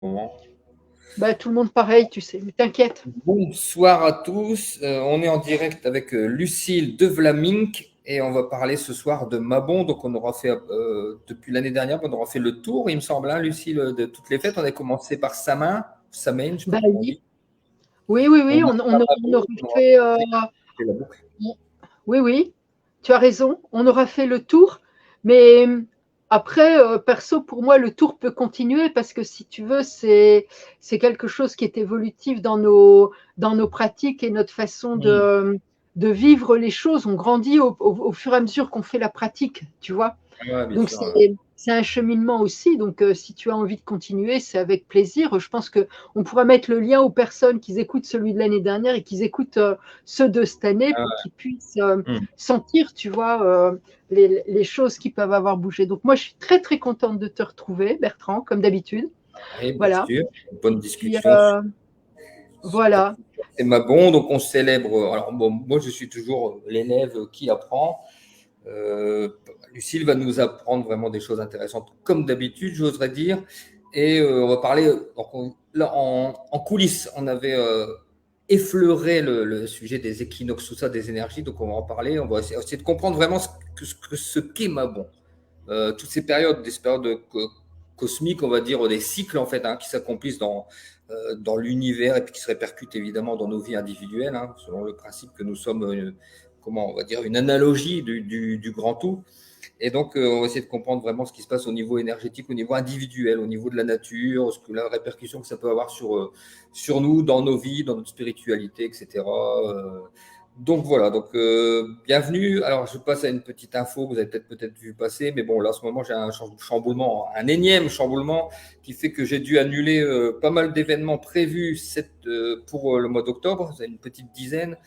Moment. Bah, tout le monde pareil, tu sais, mais t'inquiète. Bonsoir à tous. On est en direct avec Lucille de Vlaming et on va parler ce soir de Mabon. Donc, on aura fait, depuis l'année dernière, on aura fait le tour, il me semble, hein, Lucille, de toutes les fêtes. On a commencé par Samain, Samaine, je ne sais pas Bah comment on oui, dit. oui, oui, On oui, a on Mabon, aurait on aura fait, fait la boucle. oui, oui, tu as raison, on aura fait le tour, mais après, perso, pour moi, le tour peut continuer parce que si tu veux, c'est quelque chose qui est évolutif dans nos pratiques et notre façon Hmm. de vivre les choses. On grandit au fur et à mesure qu'on fait la pratique, tu vois. Ouais, bien Donc sûr. c'est un cheminement aussi. Donc si tu as envie de continuer, c'est avec plaisir. Je pense que on pourra mettre le lien aux personnes qui écoutent celui de l'année dernière et qui écoutent ceux de cette année pour qu'ils puissent Hmm. sentir, tu vois, les choses qui peuvent avoir bougé. Donc moi, je suis très très contente de te retrouver, Bertrand, comme d'habitude. Oui, bien Voilà. sûr. Et Bonne puis discussion. voilà. C'est Mabon, donc on célèbre. Alors, bon, moi, je suis toujours l'élève qui apprend. Euh, Lucille va nous apprendre vraiment des choses intéressantes, comme d'habitude, j'oserais dire. Et on va parler, là, en coulisses, on avait effleuré le sujet des équinoxes, tout ça, des énergies. Donc, on va en parler. On va essayer de comprendre vraiment ce qu'est Mabon. Toutes ces périodes, des périodes cosmiques, on va dire, des cycles, en fait, hein, qui s'accomplissent dans l'univers et puis qui se répercutent évidemment dans nos vies individuelles, hein, selon le principe que nous sommes, comment on va dire, une analogie du grand tout. Et donc, on va essayer de comprendre vraiment ce qui se passe au niveau énergétique, au niveau individuel, au niveau de la nature, la répercussion que ça peut avoir sur nous, dans nos vies, dans notre spiritualité, etc. Donc voilà, donc bienvenue. Alors je passe à une petite info que vous avez peut-être vu passer, mais bon là en ce moment j'ai un chamboulement, un énième chamboulement qui fait que j'ai dû annuler pas mal d'événements prévus pour le mois d'octobre. C'est une petite dizaine.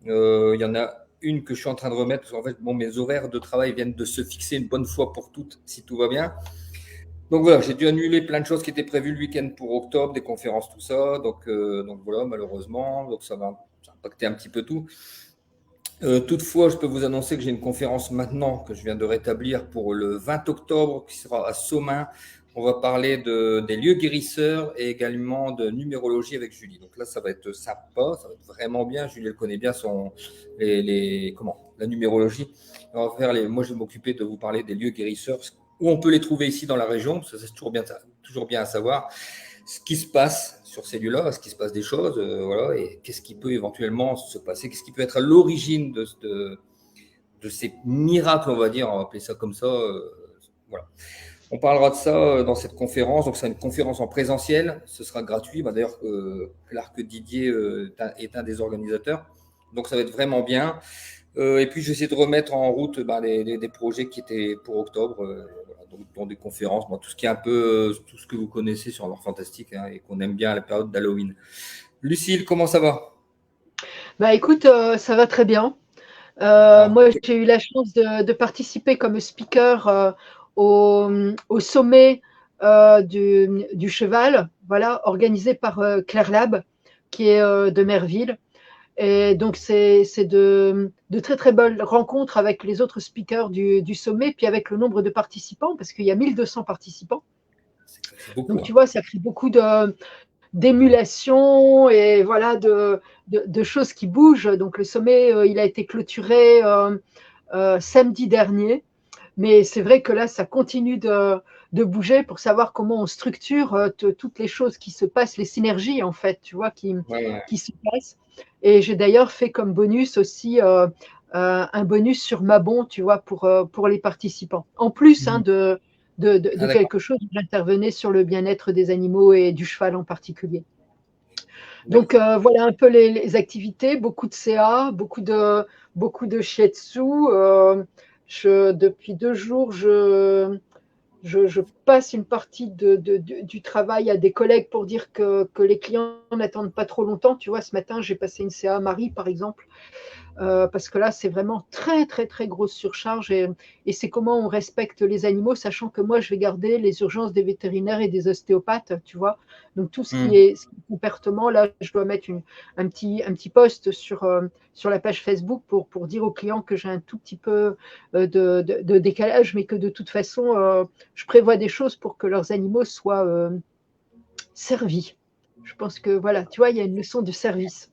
Il y en a une que je suis en train de remettre parce qu'en fait bon, mes horaires de travail viennent de se fixer une bonne fois pour toutes si tout va bien. Donc voilà, j'ai dû annuler plein de choses qui étaient prévues le week-end pour octobre, des conférences, tout ça. Donc voilà, malheureusement, donc ça va impacter un petit peu tout. Toutefois, je peux vous annoncer que j'ai une conférence maintenant que je viens de rétablir pour le 20 octobre qui sera à Somain. On va parler des lieux guérisseurs et également de numérologie avec Julie. Donc là, ça va être sympa, ça va être vraiment bien. Julie, elle connaît bien la numérologie. Moi, je vais m'occuper de vous parler des lieux guérisseurs, où on peut les trouver ici dans la région. Ça, c'est toujours bien à savoir ce qui se passe sur ces lieux-là, est-ce qu'il se passe des choses, voilà, et qu'est-ce qui peut éventuellement se passer, qu'est-ce qui peut être à l'origine de ces miracles, on va dire, on va appeler ça comme ça. Voilà. On parlera de ça dans cette conférence. Donc, c'est une conférence en présentiel. Ce sera gratuit. Bah, d'ailleurs, Clark Didier est un des organisateurs. Donc, ça va être vraiment bien. Et puis, j'essaie de remettre en route des projets qui étaient pour octobre, voilà, donc, dont des conférences, tout ce qui est un peu tout ce que vous connaissez sur l'art fantastique, hein, et qu'on aime bien à la période d'Halloween. Lucille, comment ça va? Bah écoute, ça va très bien. Ah, Moi, j'ai eu la chance de participer comme speaker au sommet du cheval, voilà, organisé par Claire Lab, qui est de Merville. Et donc, c'est de très, très belles rencontres avec les autres speakers du sommet, puis avec le nombre de participants, parce qu'il y a 1200 participants. c'est beaucoup, Donc, tu hein. vois, ça crée beaucoup d'émulation et voilà, de choses qui bougent. Donc, le sommet, il a été clôturé samedi dernier. Mais c'est vrai que là, ça continue de bouger pour savoir comment on structure toutes les choses qui se passent, les synergies en fait, tu vois, Ouais, ouais. qui se passent. Et j'ai d'ailleurs fait comme bonus aussi un bonus sur Mabon, tu vois, pour les participants. En plus hein, Mhm. de Ah, d'accord. quelque chose où j'intervenais sur le bien-être des animaux et du cheval en particulier. Donc D'accord. voilà un peu les activités, beaucoup de CA, beaucoup de shiatsu. Depuis 2 jours, je passe une partie du travail à des collègues pour dire que les clients n'attendent pas trop longtemps. Tu vois, ce matin, j'ai passé une CA à Marie, par exemple, parce que là, c'est vraiment très, très, très grosse surcharge et c'est comment on respecte les animaux, sachant que moi, je vais garder les urgences des vétérinaires et des ostéopathes, tu vois. Donc, tout Mhm. ce qui est comportement, là, je dois mettre un petit post sur la page Facebook pour dire aux clients que j'ai un tout petit peu de décalage, mais que de toute façon, je prévois des choses pour que leurs animaux servi. Je pense que voilà, tu vois, il y a une leçon de service.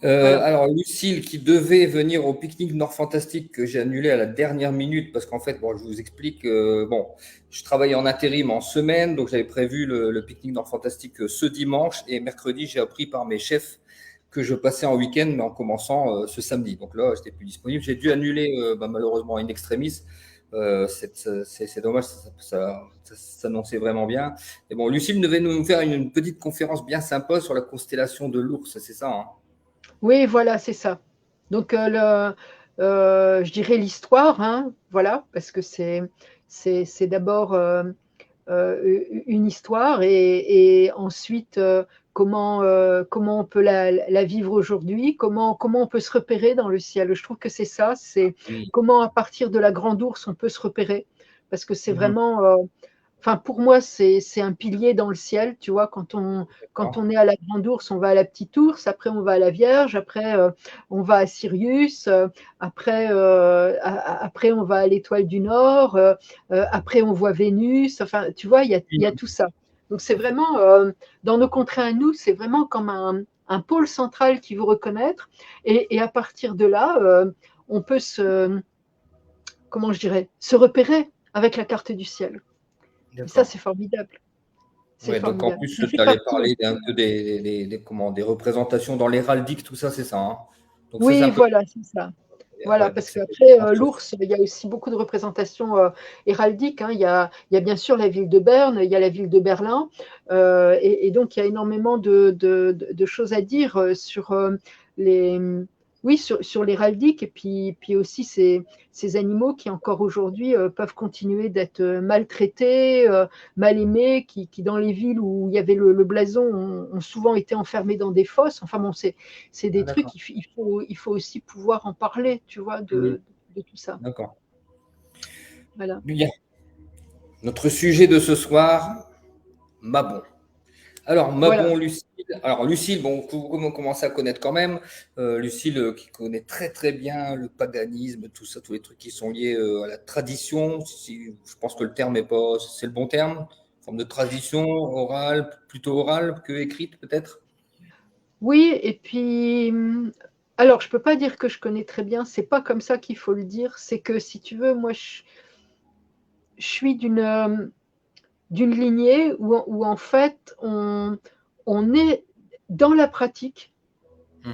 Voilà. Alors, Lucille, qui devait venir au pique-nique Nord Fantastique, que j'ai annulé à la dernière minute, parce qu'en fait, bon, je vous explique, bon, je travaillais en intérim en semaine, donc j'avais prévu le pique-nique Nord Fantastique ce dimanche, et mercredi, j'ai appris par mes chefs que je passais en week-end, mais en commençant ce samedi. Donc là, j'étais plus disponible. J'ai dû annuler, malheureusement, in extremis. C'est dommage, ça s'annonçait vraiment bien. Et bon, Lucille devait nous faire une petite conférence bien sympa sur la constellation de l'ours, c'est ça, hein? Oui, voilà, c'est ça. Donc, je dirais l'histoire, hein, voilà, parce que c'est d'abord une histoire et ensuite comment on peut la vivre aujourd'hui, comment on peut se repérer dans le ciel. Je trouve que c'est ça, c'est Oui. comment à partir de la grande ours on peut se repérer, parce que c'est Mhm. vraiment, enfin pour moi c'est un pilier dans le ciel, tu vois, quand D'accord. on est à la grande ours, on va à la petite ours, après on va à la Vierge, après on va à Sirius, après on va à l'étoile du Nord, après on voit Vénus, enfin tu vois, il y a tout ça. Donc c'est vraiment, dans nos contrées à nous, c'est vraiment comme un pôle central qui veut reconnaître, et à partir de là, on peut comment je dirais, se repérer avec la carte du ciel. Et ça, D'accord. c'est formidable. C'est Ouais, donc en formidable. plus, Ça tu fait allais partie. parler un peu des représentations dans l'héraldique, tout ça, c'est ça, hein? Donc ça, c'est un Oui, peu. voilà, c'est ça. Voilà, Ouais, donc parce c'est qu'après, la chose. l'ours, il y a aussi beaucoup de représentations héraldiques, hein. Il y a bien sûr la ville de Berne, il y a la ville de Berlin, et donc il y a énormément de choses à dire sur les, oui, sur l'héraldique, et puis aussi ces animaux qui encore aujourd'hui peuvent continuer d'être maltraités, mal aimés, qui dans les villes où il y avait le blason ont souvent été enfermés dans des fosses. Enfin bon, c'est Ah, des trucs, d'accord. il faut aussi pouvoir en parler, tu vois, Mhm. de tout ça. D'accord. Voilà. Bien. Notre sujet de ce soir, Mabon. Alors, Voilà. Mabon, Lucille. Alors, Lucille, bon, vous commencez à connaître quand même. Lucille, qui connaît très très bien le paganisme, tout ça, tous les trucs qui sont liés à la tradition. Je pense que le terme est pas, c'est le bon terme. Forme de tradition orale, plutôt orale que écrite, peut-être. Oui, et puis, alors, je peux pas dire que je connais très bien, c'est pas comme ça qu'il faut le dire, c'est que si tu veux, moi, je suis d'une lignée où en fait, on est dans la pratique,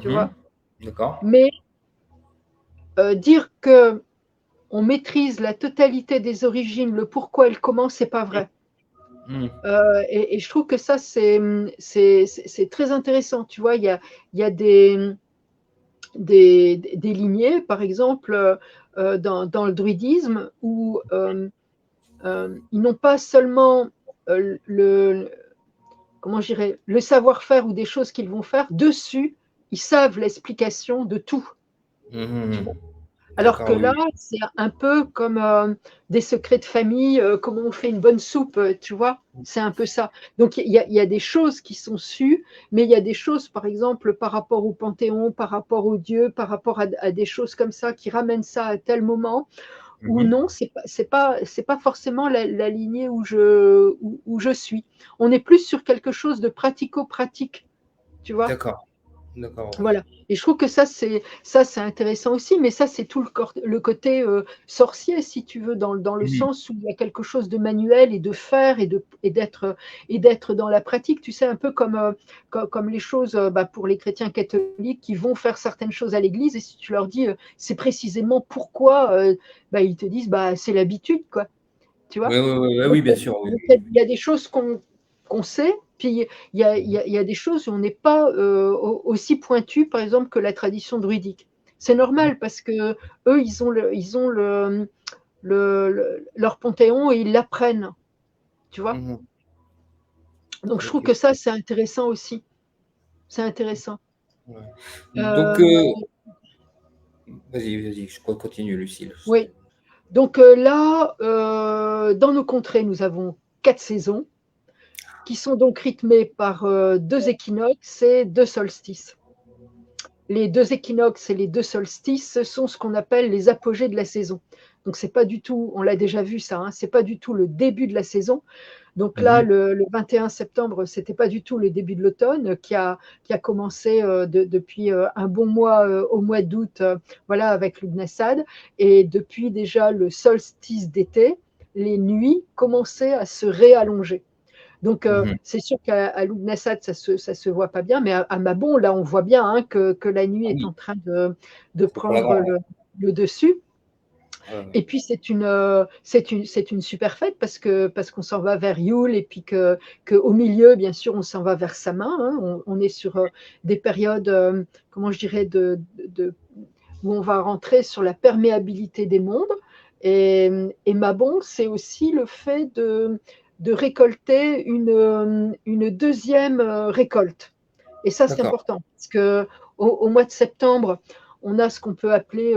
tu Mhm. vois, D'accord. mais dire que on maîtrise la totalité des origines, le pourquoi et le comment, c'est pas vrai. Mhm. Et je trouve que ça, c'est très intéressant. Tu vois, il y a des lignées, par exemple, dans le druidisme, où ils n'ont pas seulement comment je dirais, le savoir-faire ou des choses qu'ils vont faire, dessus, ils savent l'explication de tout. Tu vois. Mhm. Alors que D'accord, là, oui. c'est un peu comme des secrets de famille, comment on fait une bonne soupe, tu vois, c'est un peu ça. Donc il y a des choses qui sont sues, mais il y a des choses, par exemple, par rapport au Panthéon, par rapport aux dieux, par rapport à des choses comme ça, qui ramènent ça à tel moment, ou Mhm. non, c'est pas forcément la lignée où je suis. On est plus sur quelque chose de pratico-pratique, tu vois. D'accord. D'accord, ok. Voilà. Et je trouve que ça c'est intéressant aussi, mais ça c'est tout le côté sorcier, si tu veux, dans le Mhm. sens où il y a quelque chose de manuel et de faire et d'être dans la pratique. Tu sais, un peu comme les choses bah, pour les chrétiens catholiques qui vont faire certaines choses à l'église, et si tu leur dis c'est précisément pourquoi, bah, ils te disent bah c'est l'habitude, quoi. Tu Oui, vois. oui, oui, oui, Donc, oui, bien sûr. Oui, il y a des choses qu'on sait, puis oui. il y a des choses où on n'est pas aussi pointu, par exemple, que la tradition druidique. C'est Mhm. normal parce que eux, ils ont leur panthéon et ils l'apprennent, tu vois. Mhm. Donc, je trouve Ok. que ça, c'est intéressant aussi. C'est intéressant. Ouais. Donc, Euh, vas-y, vas-y, je crois continue, Lucille. oui. Donc là, dans nos contrées, nous avons 4 saisons qui sont donc rythmées par 2 équinoxes et 2 solstices. Les 2 équinoxes et les 2 solstices sont ce qu'on appelle les apogées de la saison. Donc, c'est pas du tout, on l'a déjà vu ça, hein, c'est pas du tout le début de la saison. Donc là, Mhm. le 21 septembre, c'était pas du tout le début de l'automne qui a commencé depuis un bon mois au mois d'août, voilà, avec Lughnasadh. Et depuis déjà le solstice d'été, les nuits commençaient à se réallonger. Donc, Mhm. c'est sûr qu'à Lughnasadh, ça se voit pas bien, mais à Mabon, là, on voit bien hein, que la nuit Ah est en oui, train de c'est flagrant, prendre ouais. le dessus. Ouais, ouais. Et puis c'est une super fête parce qu'on s'en va vers Yule et puis que au milieu, bien sûr, on s'en va vers Samin. Hein. On est sur des périodes, comment je dirais, où on va rentrer sur la perméabilité des mondes. Et Mabon, c'est aussi le fait de récolter une deuxième récolte. Et ça, c'est D'accord. important parce que au mois de septembre, on a ce qu'on peut appeler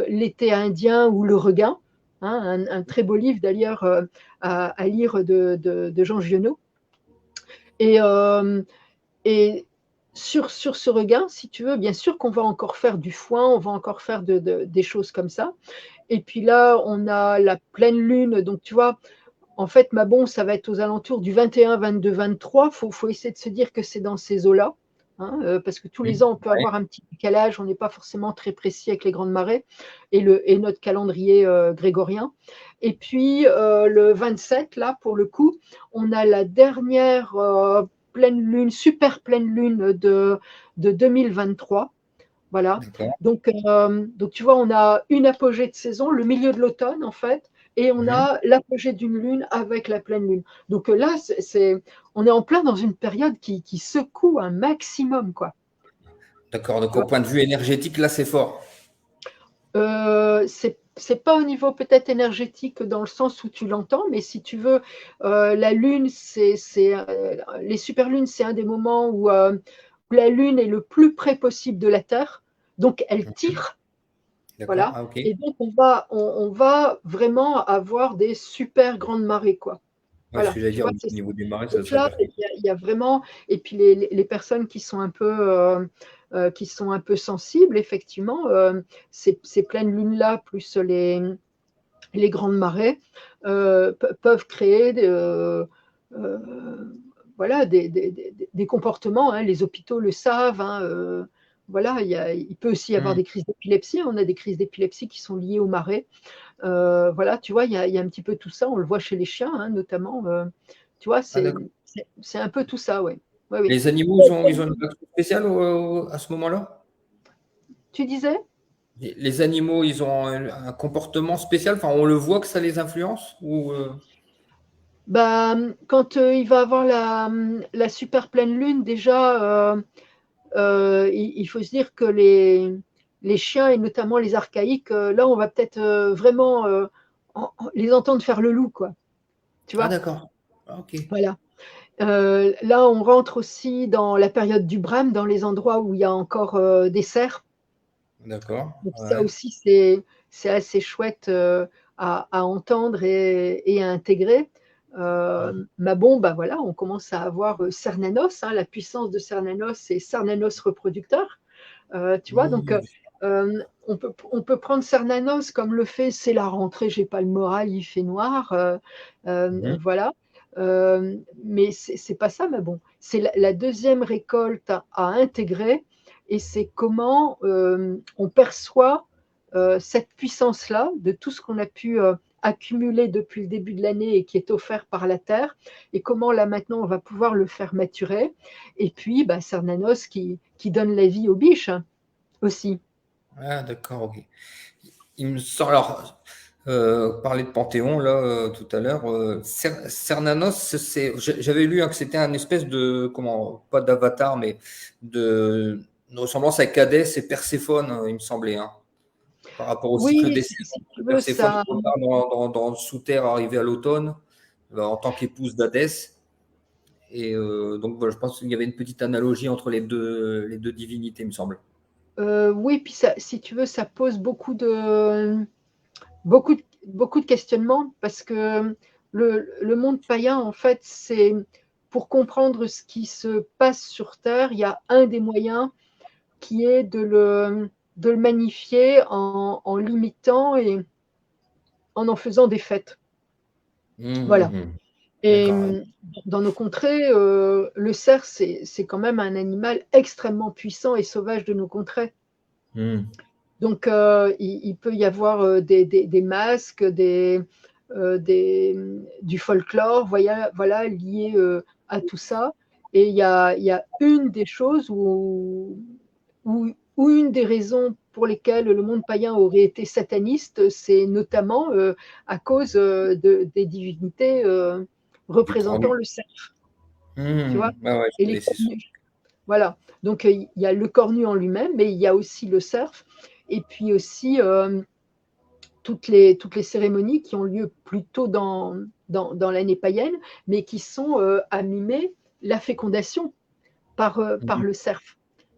l'été indien ou le regain, hein, un très beau livre d'ailleurs à lire de Jean Giono. Et, euh, et sur ce regain, si tu veux, bien sûr qu'on va encore faire du foin, on va encore faire des choses comme ça. Et puis là, on a la pleine lune, donc tu vois, en fait, Mabon, ça va être aux alentours du 21, 22, 23. Faut essayer de se dire que c'est dans ces eaux-là, hein, parce que tous les Mhm. ans, on peut Ouais. avoir un petit décalage. On n'est pas forcément très précis avec les grandes marées et notre calendrier grégorien. Et puis, le 27, là, pour le coup, on a la dernière pleine lune, super pleine lune de 2023. Voilà. D'accord. Donc, tu vois, on a une apogée de saison, le milieu de l'automne, en fait, et on Mhm. a l'apogée d'une lune avec la pleine lune. Donc là, on est en plein dans une période qui secoue un maximum, quoi. D'accord. Tu Donc, au vois. point de vue énergétique, là, c'est fort. C'est pas au niveau peut-être énergétique dans le sens où tu l'entends, mais si tu veux, la lune, les superlunes, c'est un des moments où la lune est le plus près possible de la Terre, donc elle Mhm. tire. D'accord. Voilà. Ah, ok. Et donc, on va vraiment avoir des super grandes marées, quoi. Ouais, ce Voilà. que j'allais Tu dire, vois, au c'est ça. niveau du marais, ça Donc serait là, parfait. il y a vraiment. Et puis, les personnes qui sont un peu sensibles, effectivement, ces pleines lunes-là, plus les grandes marées, peuvent créer voilà, des comportements. Hein. Les hôpitaux le savent. Hein, voilà, il peut aussi y avoir Mhm. des crises d'épilepsie. On a des crises d'épilepsie qui sont liées aux marées. Voilà, tu vois, il y a un petit peu tout ça. On le voit chez les chiens, hein, notamment. Tu vois, Ah, d'accord. c'est un peu tout ça, oui. Oui, oui. Les animaux, ils ont une réaction spéciale à ce moment-là? Tu disais? Les animaux, ils ont un comportement spécial. Enfin, on le voit que ça les influence ou Bah, quand il va avoir la super pleine lune, déjà, il faut se dire que les chiens, et notamment les archaïques, là, on va peut-être vraiment les entendre faire le loup, quoi. Tu Ah, vois? d'accord. Ah, ok. Voilà. Là, on rentre aussi dans la période du brame, dans les endroits où il y a encore des cerfs. D'accord. Donc ça Ouais. aussi, c'est assez chouette à entendre et à intégrer. Mais bon, bah voilà, on commence à avoir Cernanos, hein, la puissance de Cernanos, c'est Cernanos reproducteur. Tu vois, donc Oui. on peut prendre Cernanos comme le fait, c'est la rentrée, j'ai pas le moral, il fait noir, Mhm. voilà. Mais c'est pas ça, mais bon, c'est la deuxième récolte à intégrer et c'est comment on perçoit cette puissance-là de tout ce qu'on a pu accumuler depuis le début de l'année et qui est offert par la Terre, et comment là maintenant on va pouvoir le faire maturer. Et puis bah, Cernanos qui donne la vie aux biches hein, aussi. Ah, d'accord, ok. Il me semble, alors, parler de Panthéon, là, tout à l'heure, Cernanos, j'avais lu hein, que c'était un espèce de, comment, pas d'avatar, mais de ressemblance avec Hadès et Perséphone, il me semblait, hein, par rapport au cycle Oui, des si, saisons si tu de veux, Perséphone ça. qui repart dans le sous-terre arrivé à l'automne, en tant qu'épouse d'Hadès. Et donc, voilà, je pense qu'il y avait une petite analogie entre les deux divinités, il me semble. Oui, puis ça, si tu veux, ça pose beaucoup de questionnements parce que le monde païen, en fait, c'est pour comprendre ce qui se passe sur Terre, il y a un des moyens qui est de le magnifier en l'imitant en faisant des fêtes. Voilà. Mhm. Et D'accord. dans nos contrées, le cerf, c'est quand même un animal extrêmement puissant et sauvage de nos contrées. Mhm. Donc, il peut y avoir des masques, du folklore, voilà, lié à tout ça. Et il y a une des choses où une des raisons pour lesquelles le monde païen aurait été sataniste, c'est notamment à cause des divinités Du représentant cornu. le cerf, tu vois, Mhm. Ouais, ouais, je et les connais, c'est ça. cornus. Voilà. Donc, il y a le cornu en lui-même, mais il y a aussi le cerf. Et puis aussi, toutes les cérémonies qui ont lieu plutôt dans l'année païenne, mais qui sont à mimer la fécondation par Mhm. le cerf.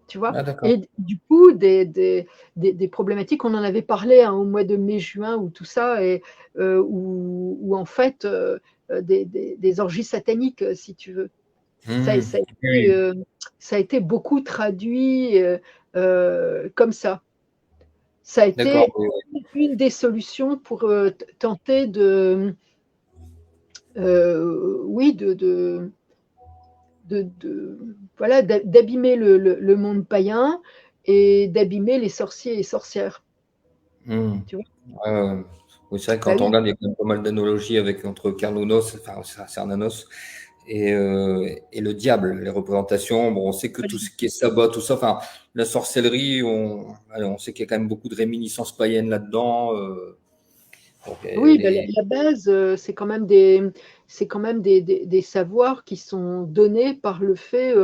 Tu vois. Ah, d'accord. Et du coup, des problématiques, on en avait parlé au mois de mai-juin, ou tout ça, et où en fait, des orgies sataniques, si tu veux. Ça, Mhm. ça, a été, Oui, ça a été beaucoup traduit comme ça. Ça a d'accord. été Oui, une des solutions pour tenter oui, voilà, d'abîmer le monde païen et d'abîmer les sorciers et sorcières. oui. Mhm. Tu vois? Ouais, ouais, ouais. Oui, c'est vrai que Bah quand on oui, regarde, il y a quand même pas mal d'analogies avec entre Carnunos, enfin Cernanos, et le diable, les représentations. Bon, on sait que tout ce qui est sabbat, tout ça, enfin, la sorcellerie, allez, on sait qu'il y a quand même beaucoup de réminiscences païennes là-dedans. Donc, oui, ben, la base, c'est quand même des savoirs qui sont donnés par le fait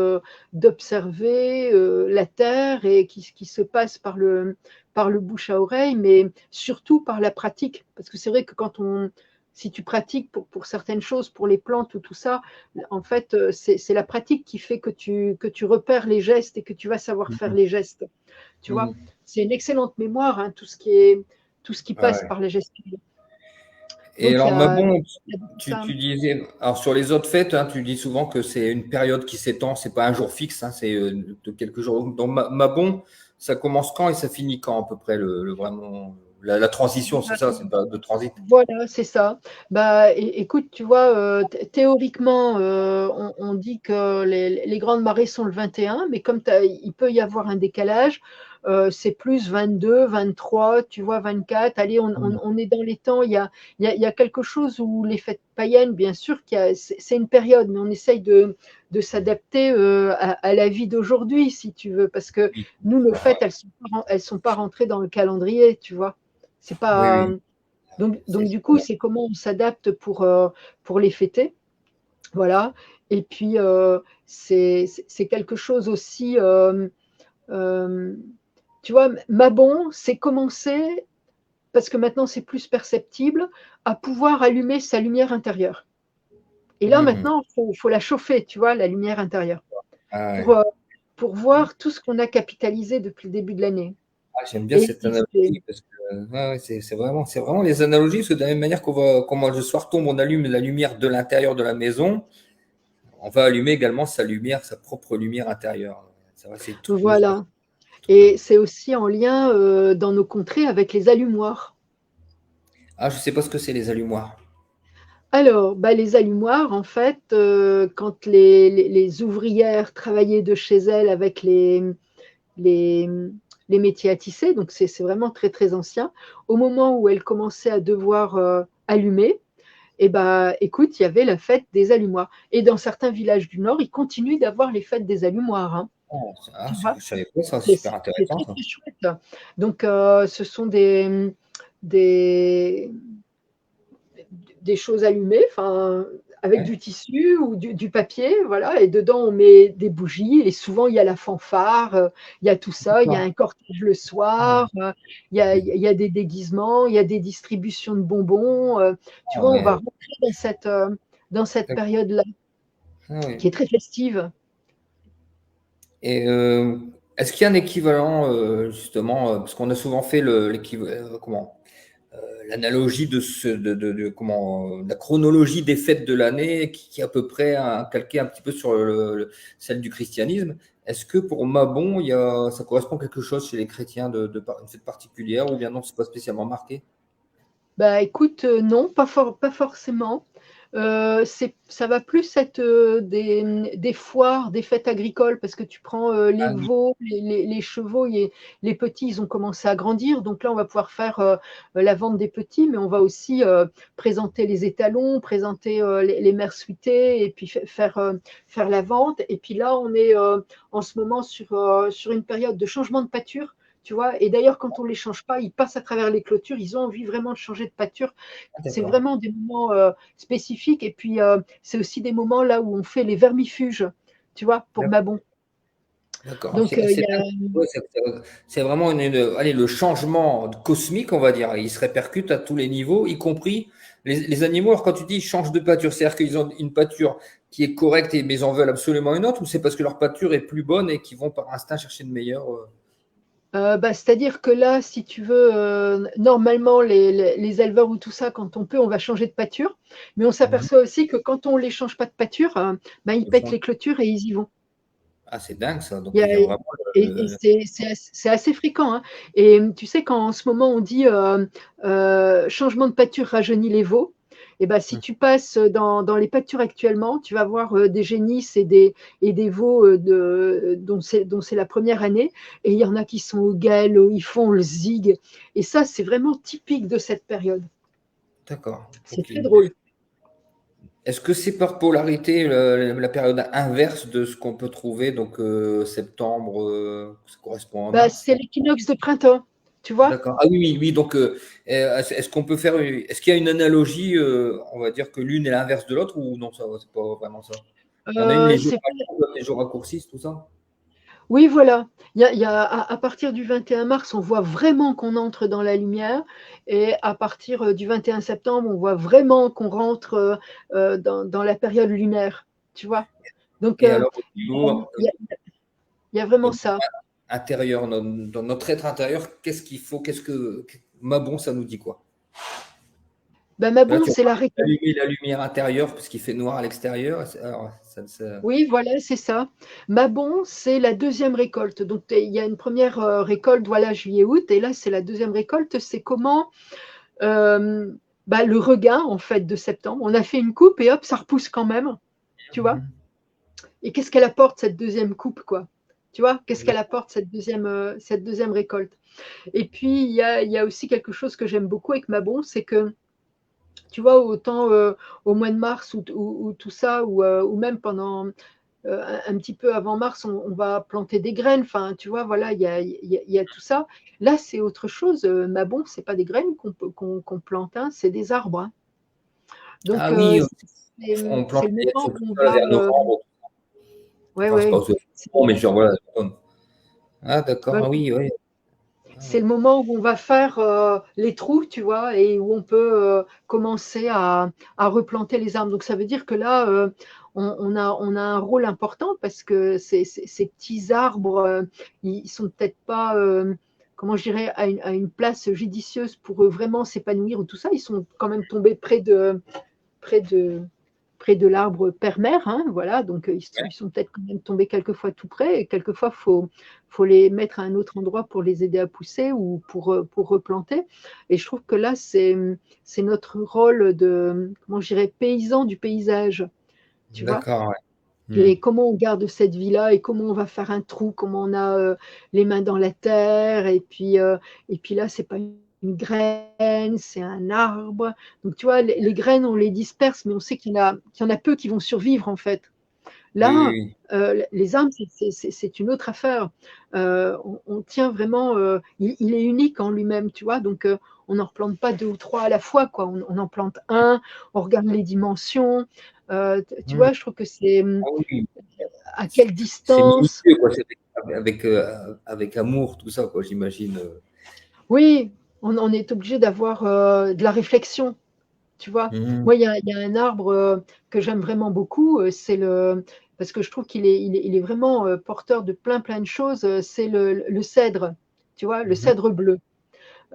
d'observer la Terre, et qui se passe par le bouche à oreille, mais surtout par la pratique. Parce que c'est vrai que si tu pratiques pour certaines choses, pour les plantes ou tout ça, en fait, c'est la pratique qui fait que tu repères les gestes et que tu vas savoir faire Mhm. les gestes. Tu vois, Mhm. c'est une excellente mémoire, hein, tout ce qui Ouais, passe ouais. par les gestes. Et Donc, alors, Mabon, il y a ça. tu disais, alors sur les autres fêtes, hein, tu dis souvent que c'est une période qui s'étend, c'est pas un jour fixe, hein, c'est de quelques jours. Donc, Mabon, ça commence quand et ça finit quand à peu près vraiment la transition, c'est ça, c'est une période de transit. Voilà, c'est ça. Bah, écoute, tu vois, théoriquement, on dit que les grandes marées sont le 21, mais comme il peut y avoir un décalage, c'est plus 22, 23, tu vois, 24. Allez, on est dans les temps. Il y a quelque chose où les fêtes païennes, bien sûr, c'est une période, mais on essaye de s'adapter à la vie d'aujourd'hui, si tu veux, parce que Oui, nous, nos fêtes, elles sont pas rentrées dans le calendrier, tu vois. C'est oui, pas. oui. Donc, du coup, Bon. c'est comment on s'adapte pour les fêter. Voilà. Et puis, c'est quelque chose aussi, euh, tu vois, Mabon, c'est commencer, parce que maintenant c'est plus perceptible, à pouvoir allumer sa lumière intérieure. Et là, Mhm. maintenant, il faut la chauffer, tu vois, la lumière intérieure, Ah, pour, ouais. euh, pour voir tout ce qu'on a capitalisé depuis le début de l'année. Ah, j'aime bien Et, cette et c'est- analogie parce que ouais, c'est vraiment les analogies, parce que de la même manière qu'on mange le soir tombe, on allume la lumière de l'intérieur de la maison, on va allumer également sa lumière, sa propre lumière intérieure. C'est vrai, c'est toute logique. voilà. Et c'est aussi en lien dans nos contrées avec les allumoirs. Ah, je sais pas ce que c'est les allumoirs. Alors, bah, les allumoirs, en fait, quand les ouvrières travaillaient de chez elles avec les, les métiers à tisser, donc c'est vraiment très très ancien, au moment où elles commençaient à devoir allumer, et bah, écoute, il y avait la fête des allumoirs. Et dans certains villages du Nord, ils continuent d'avoir les fêtes des allumoirs, hein, tu vois. Je savais pas ça, c'est C'est super c'est intéressant très ça. très chouette. Donc, ce sont des, des choses allumées, enfin, avec Ouais. du tissu ou du papier, voilà, et dedans on met des bougies, et souvent il y a la fanfare, il y a tout ça, il y a D'accord. un cortège le soir, il y a des déguisements, il y a des distributions de bonbons, tu Ah, vois, on va mais rentrer dans cette d'accord. période-là, Ah, oui. qui est très festive. Et est-ce qu'il y a un équivalent justement, parce qu'on a souvent fait comment l'analogie de la chronologie des fêtes de l'année qui est à peu près calquée un petit peu sur celle du christianisme. Est-ce que pour Mabon, ça correspond à quelque chose chez les chrétiens une fête particulière ou bien non, c'est pas spécialement marqué? Bah écoute, non, pas forcément. Ça va plus être des foires, des fêtes agricoles, parce que tu prends les Ah oui, veaux, les chevaux, les petits, ils ont commencé à grandir. Donc là, on va pouvoir faire la vente des petits, mais on va aussi présenter les étalons, présenter les mères suitées, et puis faire la vente. Et puis là, on est en ce moment sur une période de changement de pâture. Tu vois, et d'ailleurs, quand on ne les change pas, ils passent à travers les clôtures, ils ont envie vraiment de changer de pâture. C'est d'accord. vraiment des moments spécifiques. Et puis, c'est aussi des moments là où on fait les vermifuges, tu vois, pour Mabon. D'accord. Donc, il y a, Ouais, c'est vraiment allez, le changement cosmique, on va dire. Il se répercute à tous les niveaux, y compris les animaux. Alors, quand tu dis ils changent de pâture, c'est-à-dire qu'ils ont une pâture qui est correcte, mais ils en veulent absolument une autre, ou c'est parce que leur pâture est plus bonne et qu'ils vont par instinct chercher une meilleure c'est-à-dire que là, si tu veux, normalement, les éleveurs ou tout ça, quand on peut, on va changer de pâture. Mais on Mhm. s'aperçoit aussi que quand on ne les change pas de pâture, ils Ils pètent font- les clôtures et ils y vont. Ah, c'est dingue ça. Donc, Il y il a- y a vraiment. et c'est assez fréquent, hein. Et tu sais, quand en ce moment on dit changement de pâture rajeunit les veaux, et ben, si tu passes dans les pâtures actuellement, tu vas voir des génisses et des veaux dont c'est la première année. Et il y en a qui sont au gel, ils font le zig. Et ça, c'est vraiment typique de cette période. D'accord. C'est Ok. très drôle. Est-ce que c'est par polarité la période inverse de ce qu'on peut trouver, donc septembre, ça correspond à Bah, mars? c'est l'équinoxe de printemps, tu vois. D'accord. Ah oui, oui, oui. Donc, est-ce qu'on peut faire, est-ce qu'il y a une analogie, on va dire que l'une est l'inverse de l'autre ou non, ça, c'est pas vraiment ça. Il y en a une, les jours C'est raccourcissent, les jours raccourcissent, tout ça. Oui, voilà. À partir du 21 mars, on voit vraiment qu'on entre dans la lumière. Et à partir du 21 septembre, on voit vraiment qu'on rentre dans la période lunaire. Tu vois? Donc, Et alors, il y a vraiment au niveau ça. intérieur, dans notre être intérieur, qu'est-ce qu'il faut, Mabon, ça nous dit quoi? Mais Là, bon, tu as c'est la parlé de récolte. la lumière intérieure parce qu'il fait noir à l'extérieur. Alors, Oui, voilà, c'est ça. Mabon, c'est la deuxième récolte. Donc, il y a une première récolte, voilà, juillet-août. Et là, c'est la deuxième récolte. C'est comment euh, le regain, en fait, de septembre. On a fait une coupe et hop, ça repousse quand même. Tu vois? Mhm. Et qu'est-ce qu'elle apporte, cette deuxième coupe, quoi? Tu vois? Qu'est-ce qu'elle apporte, cette deuxième récolte? Et puis, il y a aussi quelque chose que j'aime beaucoup avec Mabon, c'est que, tu vois, autant au mois de mars ou tout ça, ou même pendant un petit peu avant mars, on va planter des graines. Enfin, tu vois, voilà, il y a tout ça. Là, c'est autre chose. Mabon, c'est pas des graines qu'on plante, hein, c'est des arbres, hein. Donc, Ah oui, on c'est plante le les moment trucs où on comme ça va. vers novembre. Ouais, Enfin, c'est pas ouais. aussi C'est bon, mais genre, voilà. Ah, d'accord. bah, Ah oui, oui. c'est le moment où on va faire les trous, tu vois, et où on peut commencer à replanter les arbres. Donc ça veut dire que là, on a un rôle important parce que ces petits arbres, ils sont peut-être pas, comment je dirais, à une place judicieuse pour vraiment s'épanouir ou tout ça. Ils sont quand même tombés près de, près de l'arbre père-mère, hein, voilà, donc ils sont peut-être quand même tombés quelquefois tout près, et quelquefois faut les mettre à un autre endroit pour les aider à pousser ou pour replanter. Et je trouve que là, c'est notre rôle de, comment je dirais, paysan du paysage, tu vois. D'accord, ouais. Et Hmm. comment on garde cette vie-là et comment on va faire un trou, comment on a les mains dans la terre et puis là, c'est pas une graine, c'est un arbre. Donc tu vois, les graines, on les disperse, mais on sait qu'il y en a peu qui vont survivre en fait. Oui, oui, Là, oui. les arbres, c'est une autre affaire. On tient vraiment, il est unique en lui-même, tu vois. Donc on n'en replante pas deux ou trois à la fois, quoi. On en plante un, on regarde les dimensions. Tu Hmm. vois, je trouve que c'est Ah oui, oui. à quelle C'est distance. minutieux, quoi. C'est avec amour, tout ça, quoi, j'imagine. Oui, on est obligé d'avoir de la réflexion, tu vois. Hmm. Moi, il y a un arbre que j'aime vraiment beaucoup, parce que je trouve qu'il est vraiment porteur de plein de choses, c'est le cèdre, tu vois, le Mhm. cèdre bleu.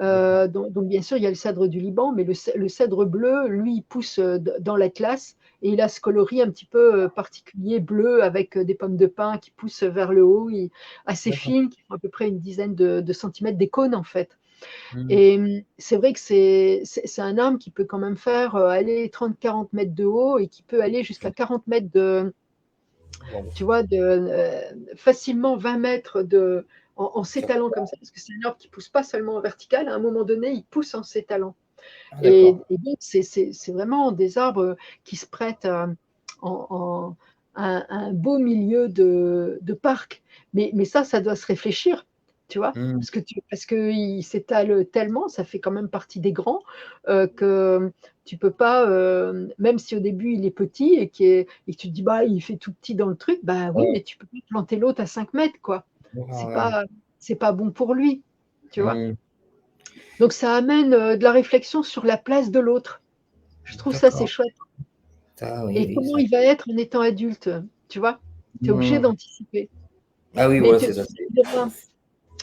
D'accord. Donc, bien sûr, il y a le cèdre du Liban, mais le cèdre bleu, lui, il pousse dans l'Atlas et il a ce coloris un petit peu particulier bleu avec des pommes de pin qui poussent vers le haut, assez D'accord. fines, qui font à peu près une dizaine de centimètres, des cônes en fait. Mhm. Et c'est vrai que c'est un arbre qui peut quand même faire aller 30-40 mètres de haut et qui peut aller jusqu'à 40 mètres Bon, tu vois, facilement 20 mètres en s'étalant comme ça, parce que c'est un arbre qui ne pousse pas seulement en vertical, à un moment donné, il pousse en s'étalant. ah, d'accord. Et donc, c'est vraiment des arbres qui se prêtent à un beau milieu de parc. Mais ça doit se réfléchir, tu vois, Mhm. parce qu'il s'étale tellement, ça fait quand même partie des grands, que tu peux pas, même si au début il est petit et que tu te dis, bah, il fait tout petit dans le truc, bah oui, Ouais. mais tu peux pas planter l'autre à 5 mètres, quoi. C'est Ouais. pas, c'est pas bon pour lui, tu vois. Mhm. Donc ça amène de la réflexion sur la place de l'autre. Je trouve ça, c'est D'accord. chouette. Ça, oui, Et oui, comment ça. il va être en étant adulte, tu vois? Tu es obligé Mhm. d'anticiper. Ah oui, Mais voilà, tu, c'est ça. tu verras,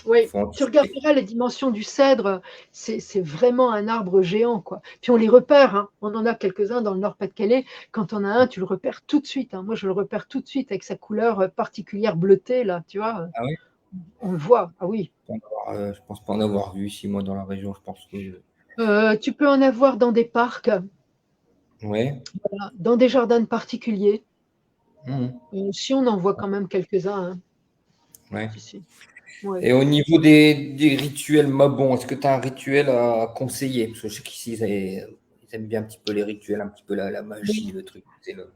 oui, Faut tu anticiper. regarderas les dimensions du cèdre, c'est vraiment un arbre géant, quoi. Puis on les repère, hein. On en a quelques-uns dans le Nord-Pas-de-Calais. Quand on a un, tu le repères tout de suite, hein. Moi, je le repère tout de suite avec sa couleur particulière bleutée, là, tu vois. Ah oui? On le voit, ah oui. Je pense pas en avoir vu ici, moi, dans la région. Je pense que. Tu peux en avoir dans des parcs, Ouais. voilà, dans des jardins particuliers. Mhm. Si on en voit quand même quelques-uns, hein. Ouais. Si, si. Ouais. Et au niveau des rituels Mabon, est-ce que tu as un rituel à conseiller? Parce que je sais qu'ici, ils aiment bien un petit peu les rituels, un petit peu la Oui. magie, le truc. C'est le...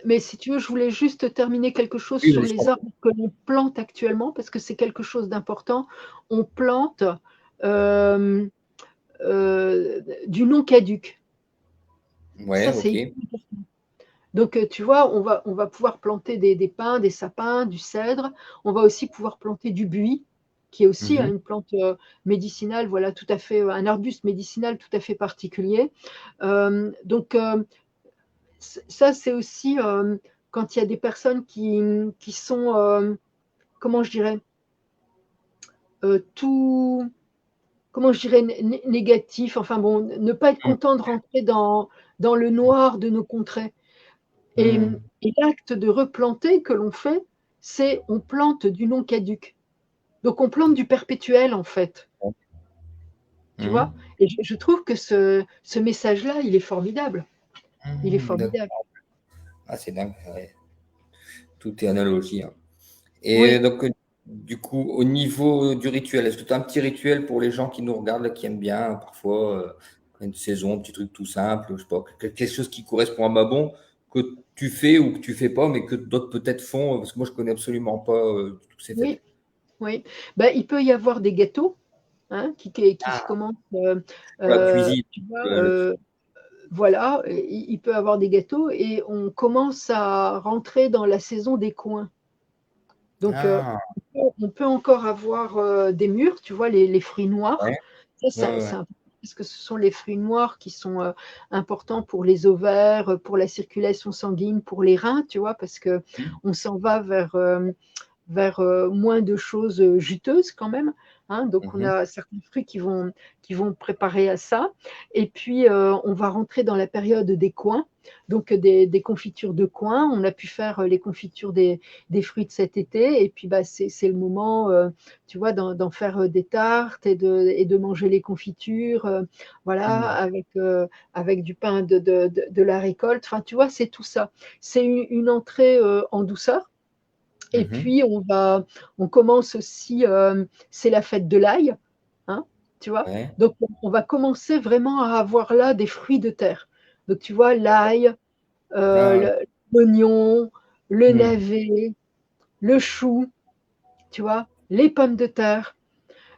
Mais si tu veux, je voulais juste terminer quelque chose Oui, sur vas-y, je les t'en prie. arbres que l'on plante actuellement, parce que c'est quelque chose d'important. On plante euh, du non caduc. Ouais, Ça, ok. c'est important. Donc, tu vois, on va pouvoir planter des pins, des sapins, du cèdre. On va aussi pouvoir planter du buis, qui est aussi Mhm. une plante médicinale, voilà, tout à fait, un arbuste médicinal tout à fait particulier. Donc, ça, c'est aussi quand il y a des personnes qui sont, comment je dirais, tout, comment je dirais, négatifs, enfin bon, ne pas être content de rentrer dans le noir de nos contrées. Et, Mhm. et l'acte de replanter que l'on fait, c'est on plante du non caduc. Donc on plante du perpétuel en fait, tu vois. Mhm. Et je trouve que ce message-là, il est formidable. Il est Mhm. formidable. Ah, c'est dingue. Ouais. Tout est analogie, hein. Et Oui. donc, du coup, au niveau du rituel, est-ce que tu as un petit rituel pour les gens qui nous regardent, là, qui aiment bien, parfois, une saison, un petit truc tout simple, je sais pas, quelque chose qui correspond à Mabon, que tu fais ou que tu fais pas, mais que d'autres peut-être font, parce que moi, je connais absolument pas toutes ces Oui, fêtes. oui. Ben, il peut y avoir des gâteaux, hein, qui se Ah, commencent, pour la cuisine. tu vois, le- voilà, il peut y avoir des gâteaux et on commence à rentrer dans la saison des coins. Donc, Ah, on peut encore avoir des mûres, tu vois, les fruits ouais, noirs. ouais, C'est ouais. important parce que ce sont les fruits noirs qui sont importants pour les ovaires, pour la circulation sanguine, pour les reins, tu vois, parce que on s'en va vers moins de choses juteuses quand même, hein. Donc on Mhm. a certains fruits qui vont préparer à ça. Et puis on va rentrer dans la période des coings, donc des confitures de coings. On a pu faire les confitures des fruits de cet été. Et puis bah, c'est le moment, tu vois, d'en faire des tartes et de manger les confitures, voilà, Mhm. avec du pain de la récolte. Enfin, tu vois, c'est tout ça. C'est une entrée en douceur. Et Mhm. puis on commence aussi, c'est la fête de l'ail, hein, tu vois. Ouais. Donc on va commencer vraiment à avoir là des fruits de terre. Donc tu vois l'ail, Ah, ouais. l'oignon, le Mhm. navet, le chou, tu vois, les pommes de terre.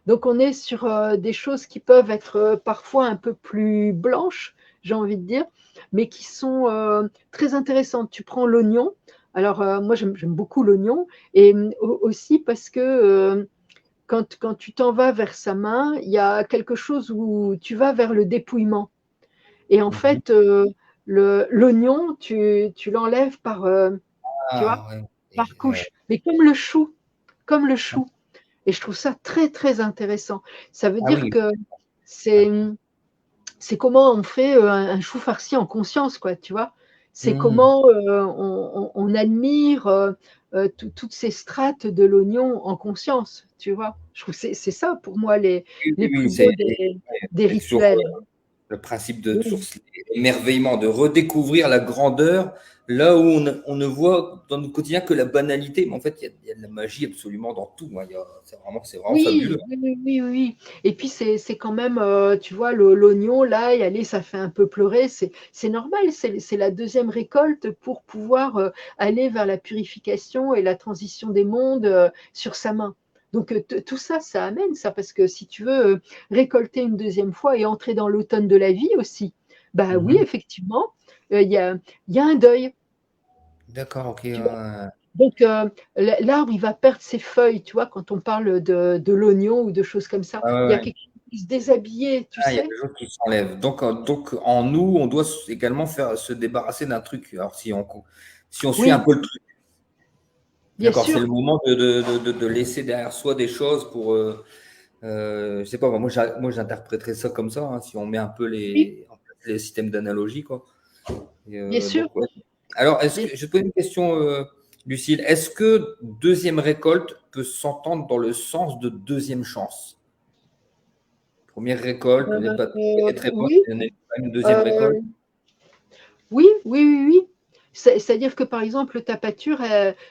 Donc on est sur des choses qui peuvent être parfois un peu plus blanches, j'ai envie de dire, mais qui sont très intéressantes. Tu prends l'oignon. Alors moi j'aime beaucoup l'oignon et aussi parce que quand tu t'en vas vers sa main, il y a quelque chose où tu vas vers le dépouillement. Et en Mhm. fait, l'oignon, tu l'enlèves tu vois, Ah, ouais. par couche, mais comme le chou, comme le chou. Et je trouve ça très, très intéressant. Ça veut Ah dire oui. que c'est, c'est comment on fait un chou farci en conscience, quoi, tu vois. C'est Mhm. comment on admire toutes ces strates de l'oignon en conscience, tu vois. Je trouve que c'est ça pour moi Oui, oui, les plus oui, beaux des c'est toujours rituels. le principe de Oui, sur l'émerveillement, de redécouvrir la grandeur là où on ne voit dans notre quotidien que la banalité. Mais en fait, il y a de la magie absolument dans tout, hein. C'est vraiment fabuleux. oui, oui, oui, oui, oui. Et puis c'est quand même, tu vois, l'oignon, là, y aller, ça fait un peu pleurer. C'est normal, c'est la deuxième récolte pour pouvoir aller vers la purification et la transition des mondes sur sa main. Donc tout ça, ça amène ça, parce que si tu veux récolter une deuxième fois et entrer dans l'automne de la vie aussi, bah oui, Mhm. effectivement, il y a un deuil. D'accord, ok. Tu vois. Donc, l'arbre, il va perdre ses feuilles, tu vois, quand on parle de l'oignon ou de choses comme ça. Ouais, ouais, Il y a ouais. quelque chose qui se déshabillait, tu Ah, il y a sais. des choses qui s'enlèvent. Donc, en nous, on doit également faire se débarrasser d'un truc. Alors, si on suit un Oui, peu le truc, bien d'accord, c'est sûr. le moment de laisser derrière soi des choses pour, je sais pas, moi j'interpréterais ça comme ça, hein, si on met un peu Oui, en place les systèmes d'analogie, quoi. bien sûr. Ouais. Alors, Bien je te pose une question, Lucille. Est-ce que deuxième récolte peut s'entendre dans le sens de deuxième chance? Première récolte, elle est très bonne, oui, il y en a une deuxième récolte. euh, oui, oui, oui, oui. C'est-à-dire que, par exemple, ta pâture,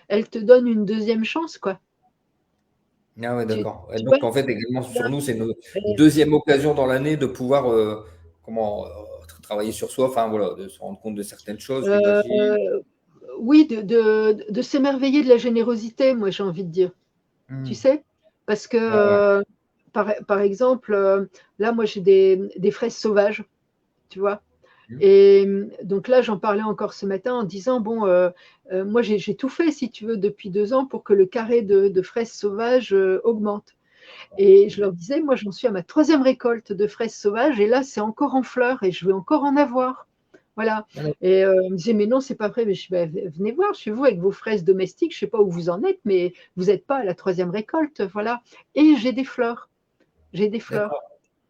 elle te donne une deuxième chance, quoi. Ah ouais, Tu, d'accord. Et tu vois, donc, en fait, également là, sur nous, c'est notre euh, deuxième occasion dans l'année de pouvoir travailler sur soi, enfin voilà, de se rendre compte de certaines choses, du magie. euh, oui, de s'émerveiller de la générosité, moi, j'ai envie de dire. Tu Hmm. sais? Parce que, Ouais, ouais. par exemple, là, moi, j'ai des fraises sauvages, tu vois? Hmm. Et donc là, j'en parlais encore ce matin en disant, bon, moi, j'ai tout fait, si tu veux, depuis 2 ans pour que le carré de fraises sauvages augmente. Et je leur disais, moi, j'en suis à ma troisième récolte de fraises sauvages, et là, c'est encore en fleurs, et je vais encore en avoir. Voilà. Ouais, Et ils me disaient, mais non, c'est pas vrai. Mais je dis, bah, venez voir chez vous avec vos fraises domestiques, je sais pas où vous en êtes, mais vous n'êtes pas à la troisième récolte. Voilà. Et j'ai des fleurs. J'ai des fleurs. d'accord.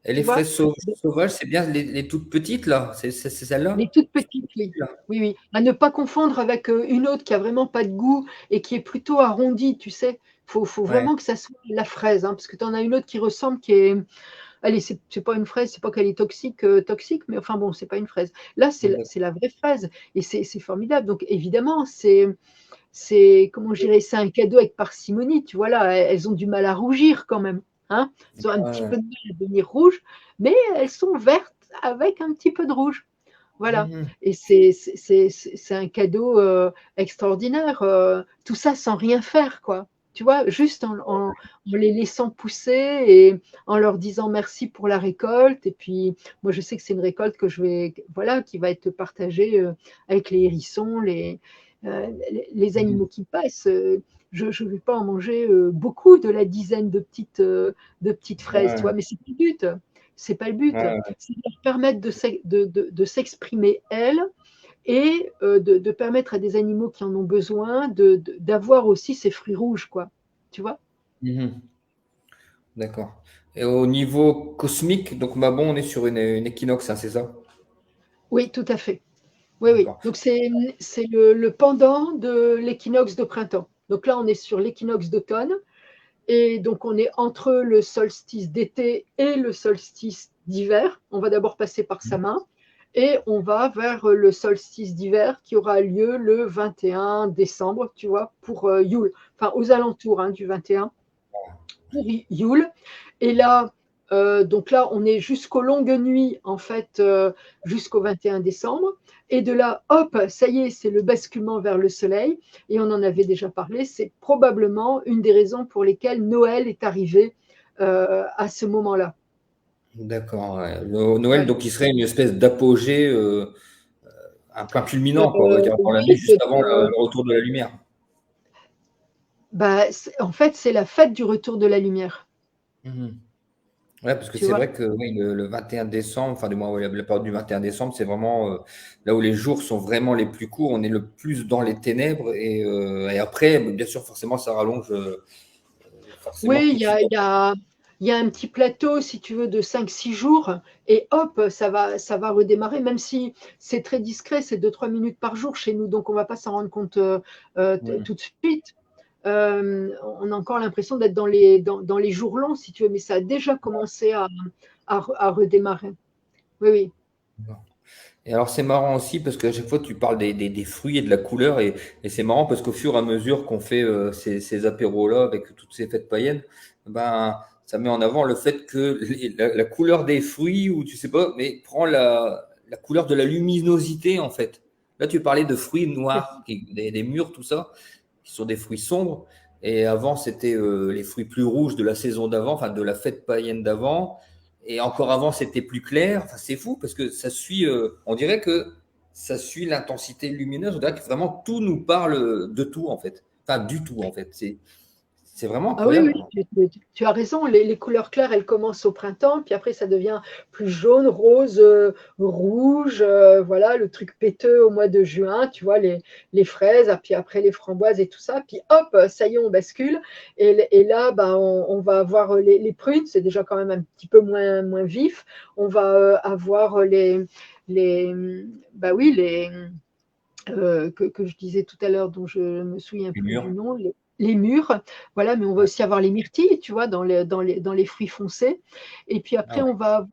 Et Tu les vois? fraises sauvages, c'est bien les toutes petites, là? C'est Les celles-là? toutes petites, oui. Là. Oui, oui. À ne pas confondre avec une autre qui a vraiment pas de goût et qui est plutôt arrondie, tu sais. Faut Ouais. vraiment que ça soit la fraise, hein, parce que tu en as une autre qui ressemble, qui est. Allez, c'est pas une fraise, c'est pas qu'elle est toxique, mais enfin bon, c'est pas une fraise. Là, D'accord. c'est la vraie fraise et c'est formidable. Donc évidemment, comment je dirais, c'est un cadeau avec parcimonie. Tu vois là, elles ont du mal à rougir quand même, hein. Elles ont un petit Ouais. peu de mal à devenir rouges, mais elles sont vertes avec un petit peu de rouge. Voilà. Mhm. Et c'est un cadeau extraordinaire. Tout ça sans rien faire, quoi. Tu vois, juste en les laissant pousser et en leur disant merci pour la récolte. Et puis, moi, je sais que c'est une récolte voilà, qui va être partagée avec les hérissons, les animaux Mhm. qui passent. Je ne vais pas en manger beaucoup de la dizaine de petites fraises, tu Ouais. vois, mais c'est pas le but. C'est pas le but. Ouais. C'est de leur permettre de s'exprimer elles et de permettre à des animaux qui en ont besoin d'avoir aussi ces fruits rouges, quoi. Tu vois? Mhm. D'accord. Et au niveau cosmique, donc bah bon, on est sur une équinoxe, hein, c'est ça? Oui, tout à fait. Oui, oui. D'accord. Donc c'est le pendant de l'équinoxe de printemps. Donc là, on est sur l'équinoxe d'automne. Et donc, on est entre le solstice d'été et le solstice d'hiver. On va d'abord passer par sa main et on va vers le solstice d'hiver qui aura lieu le 21 décembre, tu vois, pour Yule. Enfin, aux alentours du 21 pour Yule. Et là, donc là, on est jusqu'aux longues nuits, en fait, jusqu'au 21 décembre. Et de là, hop, ça y est, c'est le basculement vers le soleil. Et on en avait déjà parlé. C'est probablement une des raisons pour lesquelles Noël est arrivé à ce moment-là. D'accord. Ouais. Noël, Ouais. donc, il serait une espèce d'apogée, un point culminant, quoi, on va dire, dans l'année, Oui, juste avant le retour de la lumière. bah, en fait, c'est la fête du retour de la lumière. Mhm. Ouais, parce que Tu c'est vois? vrai que oui, le 21 décembre, enfin du moins ouais, la période du 21 décembre, c'est vraiment là où les jours sont vraiment les plus courts, on est le plus dans les ténèbres et après, bien sûr, forcément, ça rallonge forcément Oui, tout de suite. il y a un petit plateau, si tu veux, de 5-6 jours, et hop, ça va redémarrer, même si c'est très discret, c'est 2-3 minutes par jour chez nous, donc on ne va pas s'en rendre compte Ouais. tout de suite. On a encore l'impression d'être dans les jours longs, si tu veux, mais ça a déjà commencé à redémarrer. Oui, oui. Et alors c'est marrant aussi parce qu'à chaque fois tu parles des fruits et de la couleur et c'est marrant parce qu'au fur et à mesure qu'on fait ces apéros-là avec toutes ces fêtes païennes, ben ça met en avant le fait que la couleur des fruits ou tu sais pas, mais prend la couleur de la luminosité en fait. Là tu parlais de fruits noirs, des mûres, tout ça, qui sont des fruits sombres. Et avant c'était les fruits plus rouges de la saison d'avant, enfin de la fête païenne d'avant. Et encore avant, c'était plus clair. Enfin, c'est fou parce que ça suit, on dirait que ça suit l'intensité lumineuse. On dirait que vraiment tout nous parle de tout, en fait. Enfin, du tout, en fait. C'est vraiment Ah oui, incroyable. oui, tu as raison. Les couleurs claires, elles commencent au printemps, puis après, ça devient plus jaune, rose, rouge. Voilà, le truc péteux au mois de juin, tu vois, les fraises, et puis après les framboises et tout ça. Puis hop, ça y est, on bascule. Et là, bah, on va avoir les prunes, c'est déjà quand même un petit peu moins vif. On va avoir les, bah oui, que je disais tout à l'heure, dont je me souviens Les plus du murs. nom, les mûres, voilà, mais on va Ouais. aussi avoir les myrtilles, tu vois, dans les fruits foncés. Et puis Ah après, ouais. on va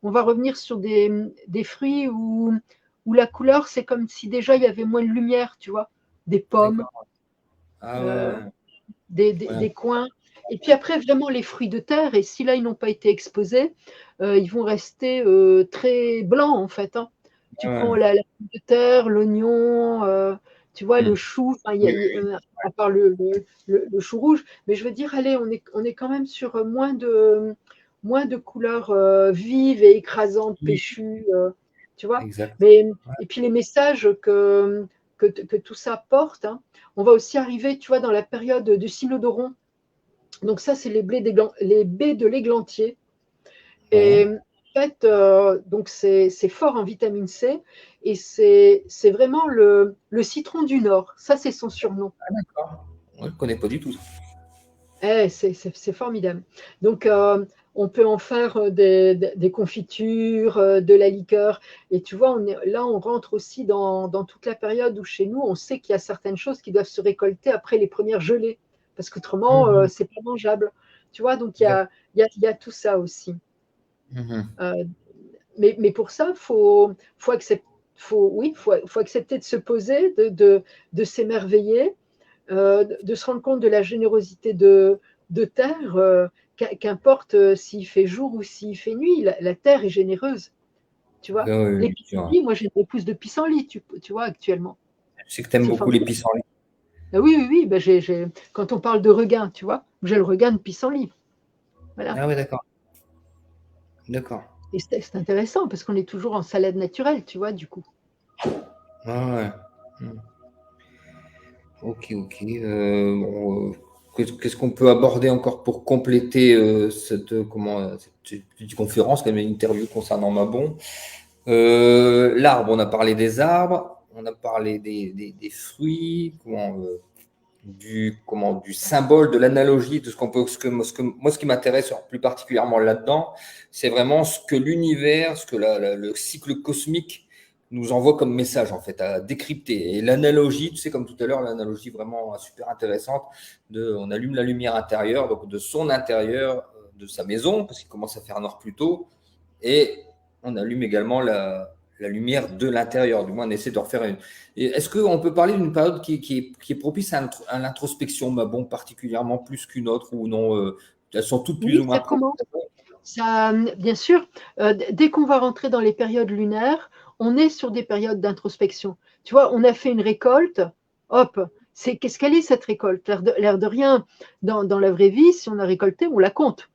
revenir sur des fruits où la couleur, c'est comme si déjà il y avait moins de lumière, tu vois, des pommes, D'accord. Ah euh, ouais. des, des, Ouais. des coings. Et puis après, vraiment les fruits de terre, et si là, ils n'ont pas été exposés, ils vont rester très blancs, en fait, hein. Tu prends Ouais. la pomme de terre, l'oignon, tu vois, le Hmm. chou, enfin, Oui, à part le chou rouge. Mais je veux dire, allez, on est quand même sur moins de couleurs vives et écrasantes, oui. péchues, tu vois. Exact. Et puis les messages que tout ça porte, hein. On va aussi arriver, tu vois, dans la période du cynodoron. Donc ça, c'est les baies de l'églantier. Et Ouais. en fait, donc c'est fort en vitamine C et c'est vraiment le citron du Nord. Ça, c'est son surnom. D'accord. Ouais, je ne connais pas du tout ça. C'est formidable. Donc, on peut en faire des confitures, de la liqueur. Et tu vois, là, on rentre aussi dans toute la période où chez nous, on sait qu'il y a certaines choses qui doivent se récolter après les premières gelées. Parce qu'autrement, Mhm. c'est pas mangeable. Tu vois, donc D'accord. il y a tout ça aussi. Mhm. Euh, mais pour ça, faut accepter, oui, faut accepter de se poser, de s'émerveiller, de se rendre compte de la générosité de terre, qu'importe s'il fait jour ou s'il fait nuit, la terre est généreuse, tu vois. Oui, Les oui, c'est vrai. pissenlits, moi j'ai des pousses de pissenlit, tu vois, actuellement. Je sais que tu aimes C'est beaucoup les formidable. pissenlits. Ah oui, oui, oui, ben quand on parle de regain, tu vois, j'ai le regain de pissenlit. Voilà. Ah ouais, d'accord. D'accord. Et c'est intéressant parce qu'on est toujours en salade naturelle, tu vois, du coup. Ah ouais. Hmm. Ok, ok. Bon, qu'est-ce qu'on peut aborder encore pour compléter cette petite conférence, comme une interview concernant Mabon? L'arbre, on a parlé des arbres, on a parlé des fruits, du symbole, de l'analogie, de ce qu'on peut, moi, ce qui m'intéresse plus particulièrement là-dedans, c'est vraiment ce que l'univers, ce que le cycle cosmique nous envoie comme message, en fait, à décrypter. Et l'analogie, tu sais, comme tout à l'heure, l'analogie vraiment super intéressante on allume la lumière intérieure, donc de son intérieur, de sa maison, parce qu'il commence à faire noir plus tôt, et on allume également la lumière de l'intérieur. Du moins, on essaie de refaire une. Est-ce qu'on peut parler d'une période qui est propice à l'introspection, mais bon, particulièrement plus qu'une autre, ou non elles sont toutes plus Oui, ou moins ça propices. commence. Ça, bien sûr, dès qu'on va rentrer dans les périodes lunaires, on est sur des périodes d'introspection. Tu vois, on a fait une récolte, hop, qu'est-ce qu'elle est cette récolte? L'air de rien, dans la vraie vie, si on a récolté, on la compte,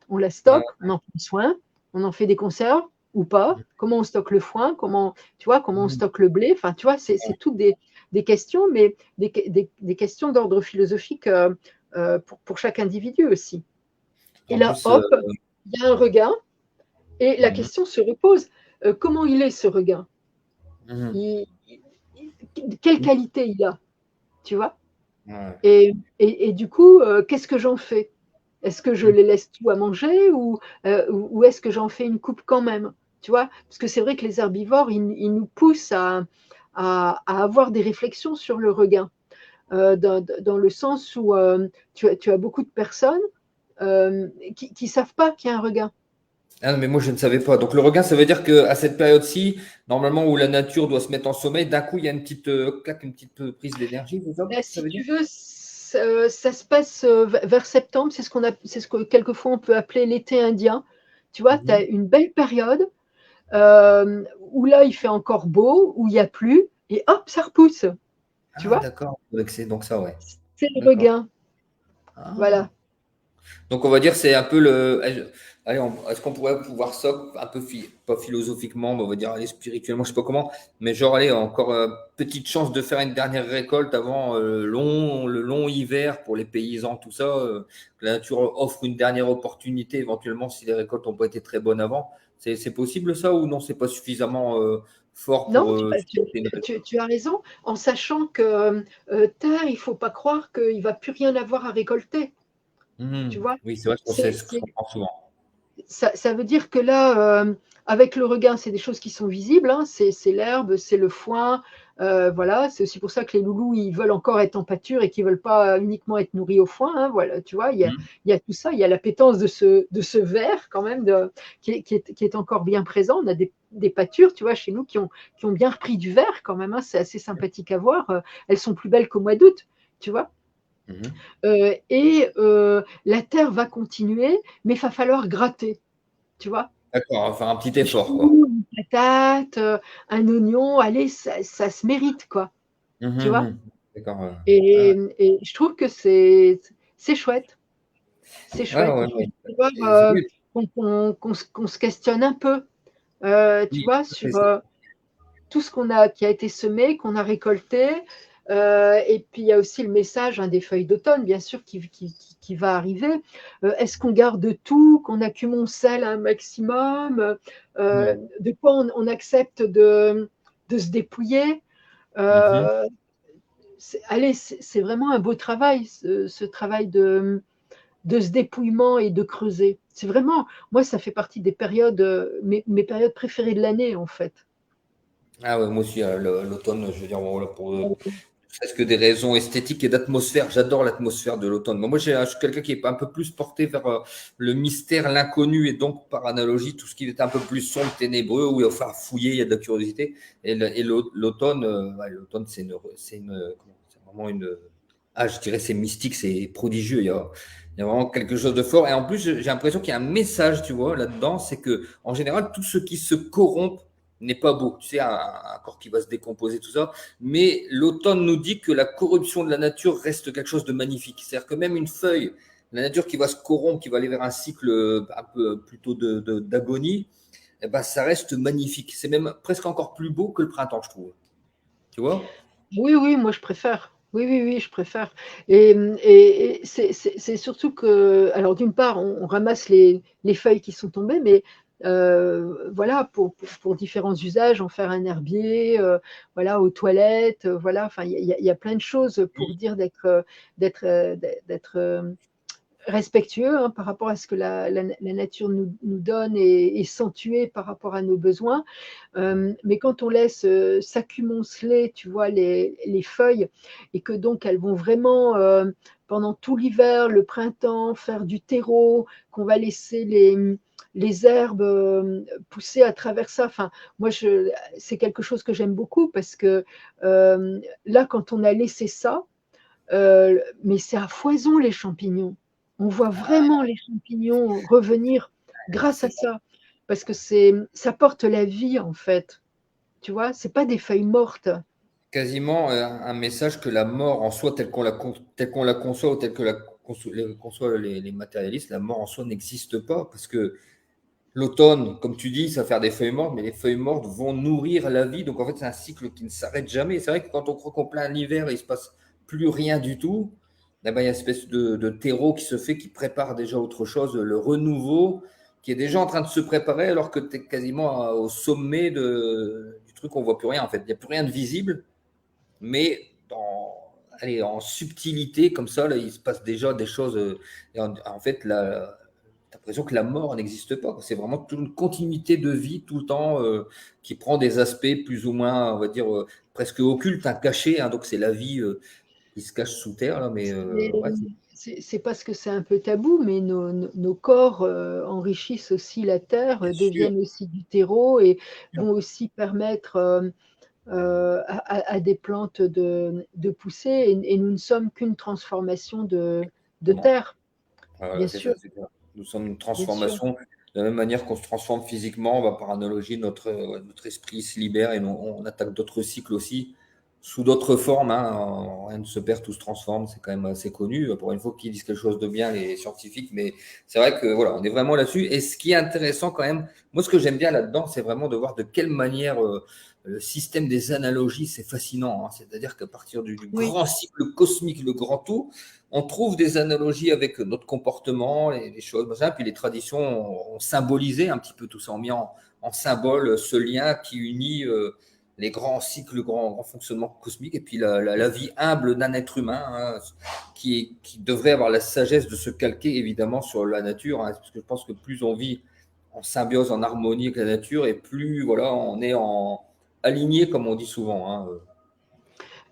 on la Ouais, stocke, on en prend soin, on en fait des conserves ou pas, comment on stocke le foin, comment on stocke le blé, enfin, tu vois, c'est toutes des questions, mais des questions d'ordre philosophique pour chaque individu aussi. Et en là, plus, hop, il y a un regain et la mhm, question se repose, comment il est ce regain? mhm, il, Quelle qualité il a, tu vois? ouais, Et du coup, qu'est-ce que j'en fais? Est-ce que je les laisse tout à manger ou est-ce que j'en fais une coupe quand même? Tu vois? Parce que c'est vrai que les herbivores, ils nous poussent à avoir des réflexions sur le regain, dans le sens où tu as beaucoup de personnes qui ne savent pas qu'il y a un regain. Ah non, mais moi, je ne savais pas. Donc, le regain, ça veut dire qu'à cette période-ci, normalement, où la nature doit se mettre en sommeil, d'un coup, il y a une petite claque, une petite prise d'énergie, c'est ça? Ça Si veut dire? tu veux, ça se passe vers septembre, c'est ce que quelquefois on peut appeler l'été indien. Tu vois, tu as Mhm. une belle période où là il fait encore beau, où il n'y a plus, et hop, ça repousse. Tu Ah, vois, d'accord. C'est donc ça, ouais. c'est le D'accord. regain. Ah. Voilà. Donc, on va dire c'est un peu le. Allez, est-ce qu'on pourrait pouvoir ça un peu, pas philosophiquement, mais on va dire allez, spirituellement, je sais pas comment, mais genre, allez, encore petite chance de faire une dernière récolte avant le long hiver pour les paysans, tout ça. Que la nature offre une dernière opportunité éventuellement si les récoltes n'ont pas été très bonnes avant. C'est possible ça ou non? C'est pas suffisamment fort Non, pour tu, supporter une récolte. tu as raison, en sachant que terre, il ne faut pas croire qu'il ne va plus rien avoir à récolter. Tu vois, Oui, c'est vrai qu'on sait c'est, ce c'est, qu'on pense souvent. ça veut dire que là, avec le regain, c'est des choses qui sont visibles, hein, c'est l'herbe, c'est le foin, voilà. C'est aussi pour ça que les loulous, ils veulent encore être en pâture et qu'ils ne veulent pas uniquement être nourris au foin, hein, voilà, tu vois, Mhm. il y a tout ça, il y a l'appétence de ce verre quand même qui est encore bien présent. On a des pâtures, tu vois, chez nous qui ont bien repris du verre quand même, hein, c'est assez sympathique à voir. Elles sont plus belles qu'au mois d'août, tu vois. Mhm. La terre va continuer, mais il va falloir gratter, tu vois. D'accord, enfin un petit Un effort, quoi. chou, une patate, un oignon, allez, ça se mérite, quoi, tu vois. Mhm. D'accord. Ah, Et je trouve que c'est chouette, c'est ouais, chouette. ouais, Il faut ouais. savoir Oui, qu'on se questionne un peu, tu oui, vois, tout à fait. sur tout ce qui a été semé, qu'on a récolté. Et puis il y a aussi le message des feuilles d'automne, bien sûr, qui va arriver. Est-ce qu'on garde tout, qu'on accumule un maximum? Ouais. De quoi on accepte de se dépouiller? Mhm. euh, Allez, c'est vraiment un beau travail, ce travail de ce dépouillement et de creuser. C'est vraiment, moi, ça fait partie des périodes, mes périodes préférées de l'année, en fait. Ah ouais, moi aussi, l'automne, je veux dire, bon, voilà, pour presque des raisons esthétiques et d'atmosphère. J'adore l'atmosphère de l'automne. Moi, je suis quelqu'un qui est un peu plus porté vers le mystère, l'inconnu, et donc, par analogie, tout ce qui est un peu plus sombre, ténébreux, où il va falloir fouiller, il y a de la curiosité. Et l'automne, ouais, l'automne, c'est vraiment une. Ah, je dirais, c'est mystique, c'est prodigieux. Il y a vraiment quelque chose de fort. Et en plus, j'ai l'impression qu'il y a un message, tu vois, là-dedans, c'est que, en général, tout ce qui se corrompt n'est pas beau. Tu sais, un corps qui va se décomposer, tout ça. Mais l'automne nous dit que la corruption de la nature reste quelque chose de magnifique. C'est-à-dire que même une feuille, la nature qui va se corrompre, qui va aller vers un cycle un peu plutôt d'agonie, eh ben, ça reste magnifique. C'est même presque encore plus beau que le printemps, je trouve. Tu vois? Oui, oui, moi je préfère. Oui, oui, oui, je préfère. Et c'est surtout que, alors d'une part, on ramasse les feuilles qui sont tombées, mais voilà, pour différents usages, en faire un herbier, voilà, aux toilettes, voilà, enfin, il y a plein de choses pour dire d'être respectueux, hein, par rapport à ce que la nature nous donne et s'entuer par rapport à nos besoins. Mais quand on laisse s'accumuler, tu vois, les feuilles, et que donc elles vont vraiment, pendant tout l'hiver, le printemps, faire du terreau, qu'on va laisser les herbes pousser à travers ça. Enfin, moi, c'est quelque chose que j'aime beaucoup parce que là, quand on a laissé ça, mais c'est à foison les champignons. On voit vraiment les champignons revenir grâce à C'est ça, parce que ça porte la vie en fait. Tu vois, c'est pas des feuilles mortes. quasiment un message que la mort en soi, telle qu'on la conçoit ou telle que conçoit les matérialistes, la mort en soi n'existe pas parce que l'automne, comme tu dis, ça va faire des feuilles mortes, mais les feuilles mortes vont nourrir la vie. Donc en fait, c'est un cycle qui ne s'arrête jamais. C'est vrai que quand on croit qu'on plein l'hiver et il ne se passe plus rien du tout, eh ben, il y a une espèce de terreau qui se fait, qui prépare déjà autre chose, le renouveau, qui est déjà en train de se préparer alors que tu es quasiment au sommet du truc, on ne voit plus rien en fait. Il n'y a plus rien de visible, mais allez, en subtilité, comme ça, là, il se passe déjà des choses. Et en fait, là, t'as l'impression que la mort n'existe pas, quoi. C'est vraiment toute une continuité de vie tout le temps qui prend des aspects plus ou moins, on va dire, presque occultes, hein, cachés, hein. Donc, c'est la vie qui se cache sous terre, là. Mais ouais, C'est parce que c'est un peu tabou, mais nos corps enrichissent aussi la terre, bien sûr. deviennent aussi du terreau et Bien vont aussi permettre à des plantes de pousser. Et nous ne sommes qu'une transformation de sûr. terre, Voilà, bien c'est ça, sûr, c'est clair. Nous sommes une bien sûr. transformation. De la même manière qu'on se transforme physiquement, on va par analogie, notre esprit se libère et on attaque d'autres cycles aussi, sous d'autres formes, hein. Rien ne se perd, tout se transforme. C'est quand même assez connu. Pour une fois qu'ils disent quelque chose de bien, les scientifiques. Mais c'est vrai que voilà, on est vraiment là-dessus. Et ce qui est intéressant quand même, moi, ce que j'aime bien là-dedans, c'est vraiment de voir de quelle manière le système des analogies, c'est fascinant, hein. C'est-à-dire qu'à partir du Oui. grand cycle cosmique, le grand tout, on trouve des analogies avec notre comportement, les choses, machin, puis les traditions ont symbolisé un petit peu tout ça, ont mis en symbole ce lien qui unit les grands cycles, le grand fonctionnement cosmique, et puis la vie humble d'un être humain, hein, qui devrait avoir la sagesse de se calquer évidemment sur la nature, hein, parce que je pense que plus on vit en symbiose, en harmonie avec la nature, et plus voilà, on est aligné, comme on dit souvent, hein.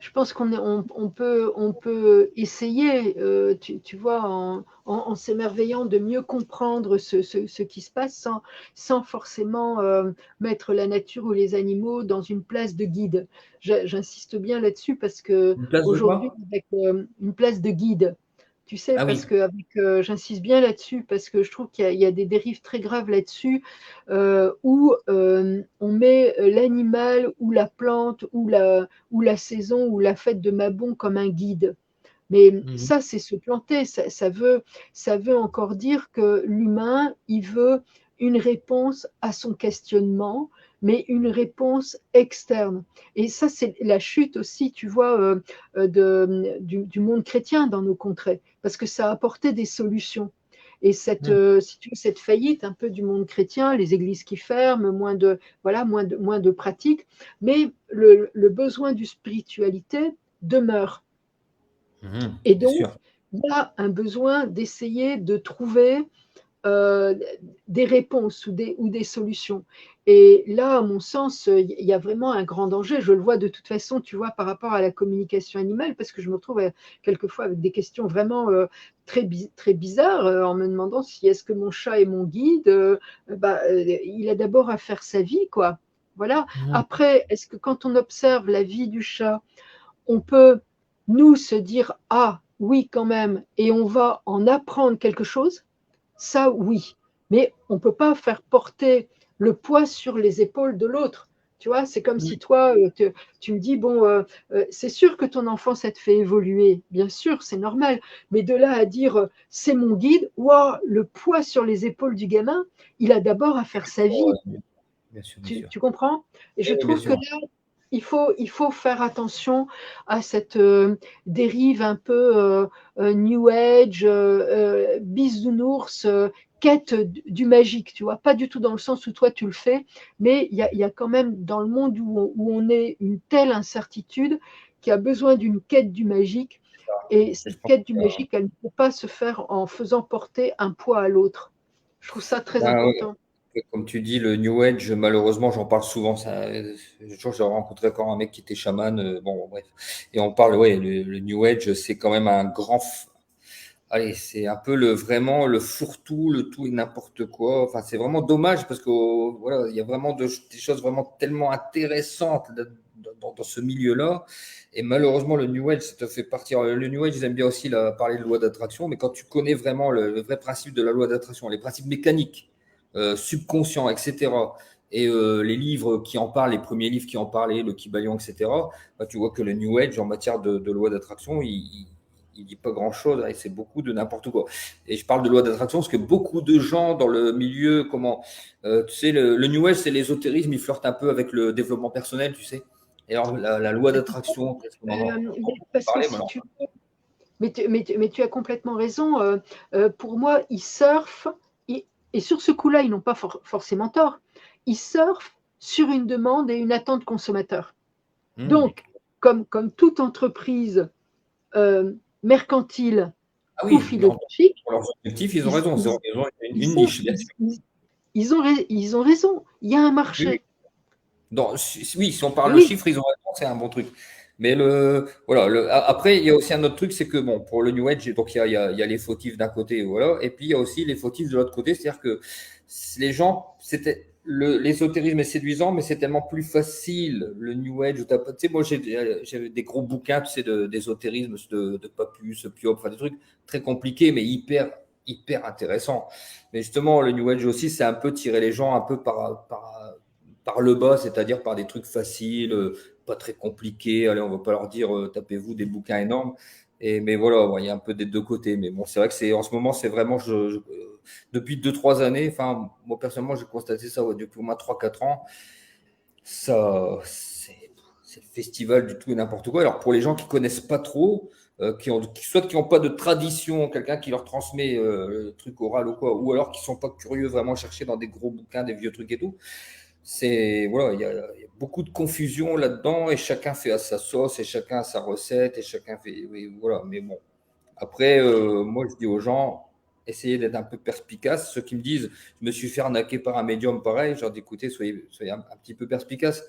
Je pense on peut essayer, tu vois, en s'émerveillant de mieux comprendre ce qui se passe sans forcément mettre la nature ou les animaux dans une place de guide. J'insiste bien là-dessus parce que Une place de aujourd'hui, quoi? avec une place de guide, tu sais, Ah parce oui. que j'insiste bien là-dessus parce que je trouve qu'il y a des dérives très graves là-dessus où on met l'animal ou la plante ou la saison ou la fête de Mabon comme un guide. Mais Mhm. ça, c'est se planter. Ça veut encore dire que l'humain, il veut une réponse à son questionnement, mais une réponse externe. Et ça, c'est la chute aussi, tu vois, du monde chrétien dans nos contrées, parce que ça a apporté des solutions. Et Mhm. si tu veux, cette faillite un peu du monde chrétien, les églises qui ferment, voilà, moins de pratiques, mais le besoin du spiritualité demeure. Mhm. Et Bien donc, sûr. il y a un besoin d'essayer de trouver euh, des réponses ou des solutions. Et là, à mon sens, il y a vraiment un grand danger. Je le vois de toute façon, tu vois, par rapport à la communication animale, parce que je me retrouve quelquefois avec des questions vraiment très bizarres en me demandant si est-ce que mon chat est mon guide. Il a d'abord à faire sa vie, quoi. Voilà. Mhm. Après, est-ce que quand on observe la vie du chat, on peut, nous, se dire, ah oui, quand même, et on va en apprendre quelque chose, ça oui. Mais on ne peut pas faire porter le poids sur les épaules de l'autre. Tu vois, c'est comme si toi, tu me dis, bon, c'est sûr que ton enfant, ça te fait évoluer. Bien sûr, c'est normal. Mais de là à dire, c'est mon guide, wow, le poids sur les épaules du gamin, il a d'abord à faire sa vie. Ouais, bien sûr, bien sûr. Tu comprends? Et je Oui, bien trouve que sûr. là, il faut faire attention à cette dérive un peu New Age, bisounours, quête du magique, tu vois, pas du tout dans le sens où toi tu le fais, mais il y a quand même dans le monde où on est une telle incertitude qui a besoin d'une quête du magique, et Et je cette pense quête du que, magique, elle ne peut pas se faire en faisant porter un poids à l'autre. Je trouve ça très ben, important. ouais, comme tu dis, le New Age, malheureusement, j'en parle souvent. Ça, un jour, j'ai rencontré encore un mec qui était chaman. Bon, bref. Et on parle, ouais, le New Age, c'est quand même un allez, c'est un peu vraiment le fourre-tout, le tout et n'importe quoi. Enfin, c'est vraiment dommage parce que voilà, il y a vraiment des choses vraiment tellement intéressantes dans ce milieu-là. Et malheureusement, le New Age, ça te fait partir. Le New Age, ils aiment bien aussi parler de loi d'attraction, mais quand tu connais vraiment le vrai principe de la loi d'attraction, les principes mécaniques, subconscients, etc., et les livres qui en parlent, les premiers livres qui en parlaient, le Kybalion, etc., bah, tu vois que le New Age, en matière de loi d'attraction, il dit pas grand-chose, hein, et c'est beaucoup de n'importe quoi. Et je parle de loi d'attraction parce que beaucoup de gens dans le milieu, tu sais, le New Age, c'est l'ésotérisme, il flirte un peu avec le développement personnel, tu sais. Et alors, la loi d'attraction, qu'est-ce qu'on en entend Parce que parler, si maintenant. tu mais tu as complètement raison. Pour moi, ils surfent, et sur ce coup-là, ils n'ont pas forcément tort. Ils surfent sur une demande et une attente consommateur. Hmm. Donc, comme toute entreprise mercantile Ah ou oui, philosophique, pour leurs objectifs, ils ont ils, raison. ils, Ils ont une ils ont, niche, bien sûr. ils ont raison. Il y a un Oui, oui. marché. Oui, si on parle de Oui, chiffres, ils ont raison, c'est un bon truc. Mais voilà, après, il y a aussi un autre truc, c'est que bon, pour le New Age, donc il y a les fautifs d'un côté, voilà, et puis il y a aussi les fautifs de l'autre côté, c'est-à-dire que les gens, l'ésotérisme est séduisant, mais c'est tellement plus facile le New Age. Tu sais, moi j'avais des gros bouquins, tu sais, d'ésotérisme, de Papus, Piop, enfin des trucs très compliqués, mais hyper intéressants. Mais justement, le New Age aussi, c'est un peu tirer les gens un peu par le bas, c'est-à-dire par des trucs faciles, pas très compliqués. Allez, on va pas leur dire tapez-vous des bouquins énormes. Mais voilà, ouais, il y a un peu des deux côtés. Mais bon, c'est vrai que en ce moment, c'est vraiment depuis 2 3 années. Enfin, moi personnellement, j'ai constaté ça ouais, depuis au moins 3 4 ans. Ça, c'est le festival du tout et n'importe quoi. Alors pour les gens qui connaissent pas trop, soit qui n'ont pas de tradition, quelqu'un qui leur transmet le truc oral ou quoi, ou alors qui sont pas curieux vraiment chercher dans des gros bouquins, des vieux trucs et tout. Voilà, il y a beaucoup de confusion là-dedans et chacun fait à sa sauce et chacun a sa recette et chacun fait, oui, voilà. Mais bon, après, moi je dis aux gens, essayez d'être un peu perspicace. Ceux qui me disent, je me suis fait arnaquer par un médium pareil, je leur dis, écoutez, soyez un petit peu perspicace.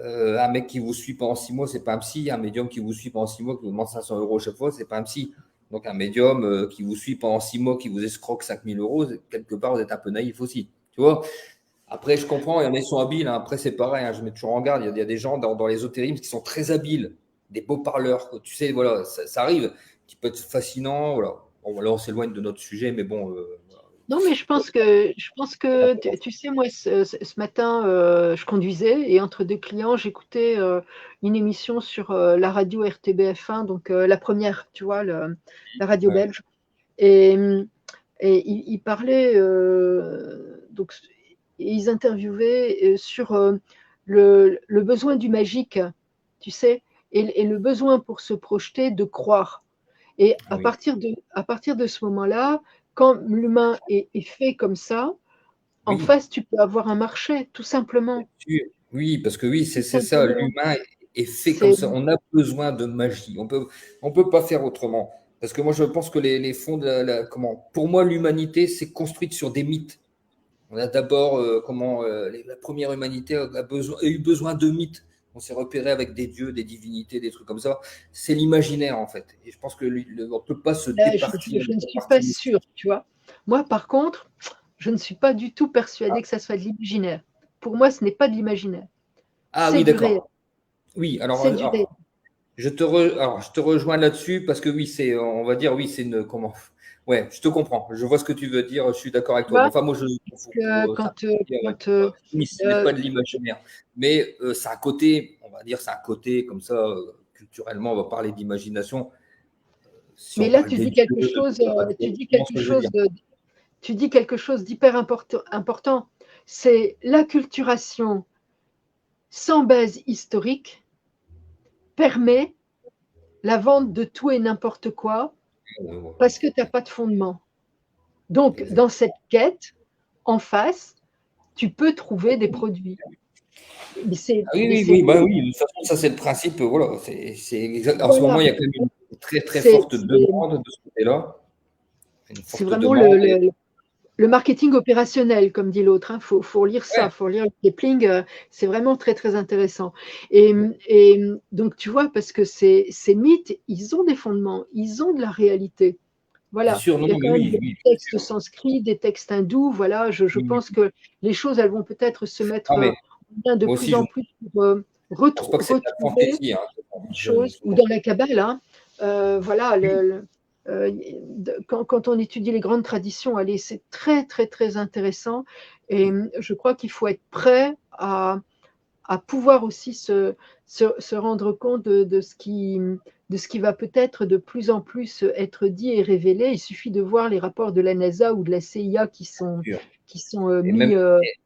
Un mec qui vous suit pendant 6 mois, c'est pas un psy. Un médium qui vous suit pendant 6 mois, qui vous demande 500 euros chaque fois, c'est pas un psy. Donc un médium qui vous suit pendant 6 mois, qui vous escroque 5000 euros, quelque part, vous êtes un peu naïf aussi. Tu vois. Après, je comprends, il y en a qui sont habiles. Hein. Après, c'est pareil, hein, je mets toujours en garde. Il y a des gens dans l'ésotérisme qui sont très habiles, des beaux parleurs. Tu sais, voilà, ça arrive, qui peut être fascinant. Voilà. Bon, là, on s'éloigne de notre sujet, mais bon. non, mais je pense que tu sais, moi, ce matin, je conduisais et entre deux clients, j'écoutais une émission sur la radio RTBF1, donc la première, tu vois, la radio Ouais. belge. Et, et ils parlaient, donc, et ils interviewaient sur le besoin du magique, tu sais, et le besoin pour se projeter de croire. Et Ah oui. à partir de ce moment-là, quand l'humain est fait comme ça, en Oui, face, tu peux avoir un marché, tout simplement. sûr. Oui, parce que oui, Tout c'est ça. simplement. L'humain est fait comme C'est, ça. On a besoin de magie. On peut pas faire autrement. Parce que moi, je pense que les fonds comment, pour moi, l'humanité, c'est construite sur des mythes. On a d'abord, la première humanité a eu besoin de mythes. On s'est repéré avec des dieux, des divinités, des trucs comme ça. C'est l'imaginaire, en fait. Et je pense que on ne peut pas se là, départir de je ne la suis pas partie mystique. sûre, tu vois. Moi, par contre, je ne suis pas du tout persuadée que ça soit de l'imaginaire. Pour moi, ce n'est pas de l'imaginaire. Ah C'est oui, du réel. d'accord. Oui, C'est du réel. alors, je te rejoins là-dessus parce que oui, on va dire, oui, c'est comment. Ouais, je te comprends. Je vois ce que tu veux dire. Je suis d'accord avec Tu toi. Mais vois, enfin, moi, parce que simplifier, ouais, oui, ce n'est euh, pas de l'imaginaire. Mais c'est un côté, on va dire, c'est un côté comme ça, culturellement, on va parler d'imagination. Si mais on là, parle des dieux, tu dis tu vois ce quelque que je veux dire. chose tu dis quelque chose d'hyper important. C'est l'acculturation sans base historique permet la vente de tout et n'importe quoi parce que tu n'as pas de fondement. Donc, Exact. dans cette quête, en face, tu peux trouver des produits. Ah oui, Mais oui, c'est oui, bah oui, de toute façon, ça c'est le principe, voilà, c'est exact. En ce moment, voilà, il y a quand même une très très c'est forte demande de ce côté-là, une c'est forte vraiment demande. le marketing opérationnel, comme dit l'autre. Il faut lire ça, Ouais, il faut lire Kipling. C'est vraiment très, très intéressant. ouais. Et donc, tu vois, parce que ces mythes, ils ont des fondements, ils ont de la réalité. Bien Voilà, sûr, non, il y a non, mais quand même oui, des oui, bien textes sûr. sanscrits, des textes hindous. Voilà, je Oui, pense oui. que les choses, elles vont peut-être se mettre Non, mais en lien de moi plus aussi, je en ne plus pour pense pas que c'est de la retrouver fantaisie, hein. des choses, ou Je pense dans la Kabbale, hein, voilà, oui, euh, quand on étudie les grandes traditions, allez, c'est très, très, très intéressant. Et je crois qu'il faut être prêt à pouvoir aussi se rendre compte de ce qui va peut-être de plus en plus être dit et révélé. Il suffit de voir les rapports de la NASA ou de la CIA sûr. qui sont Et même, mis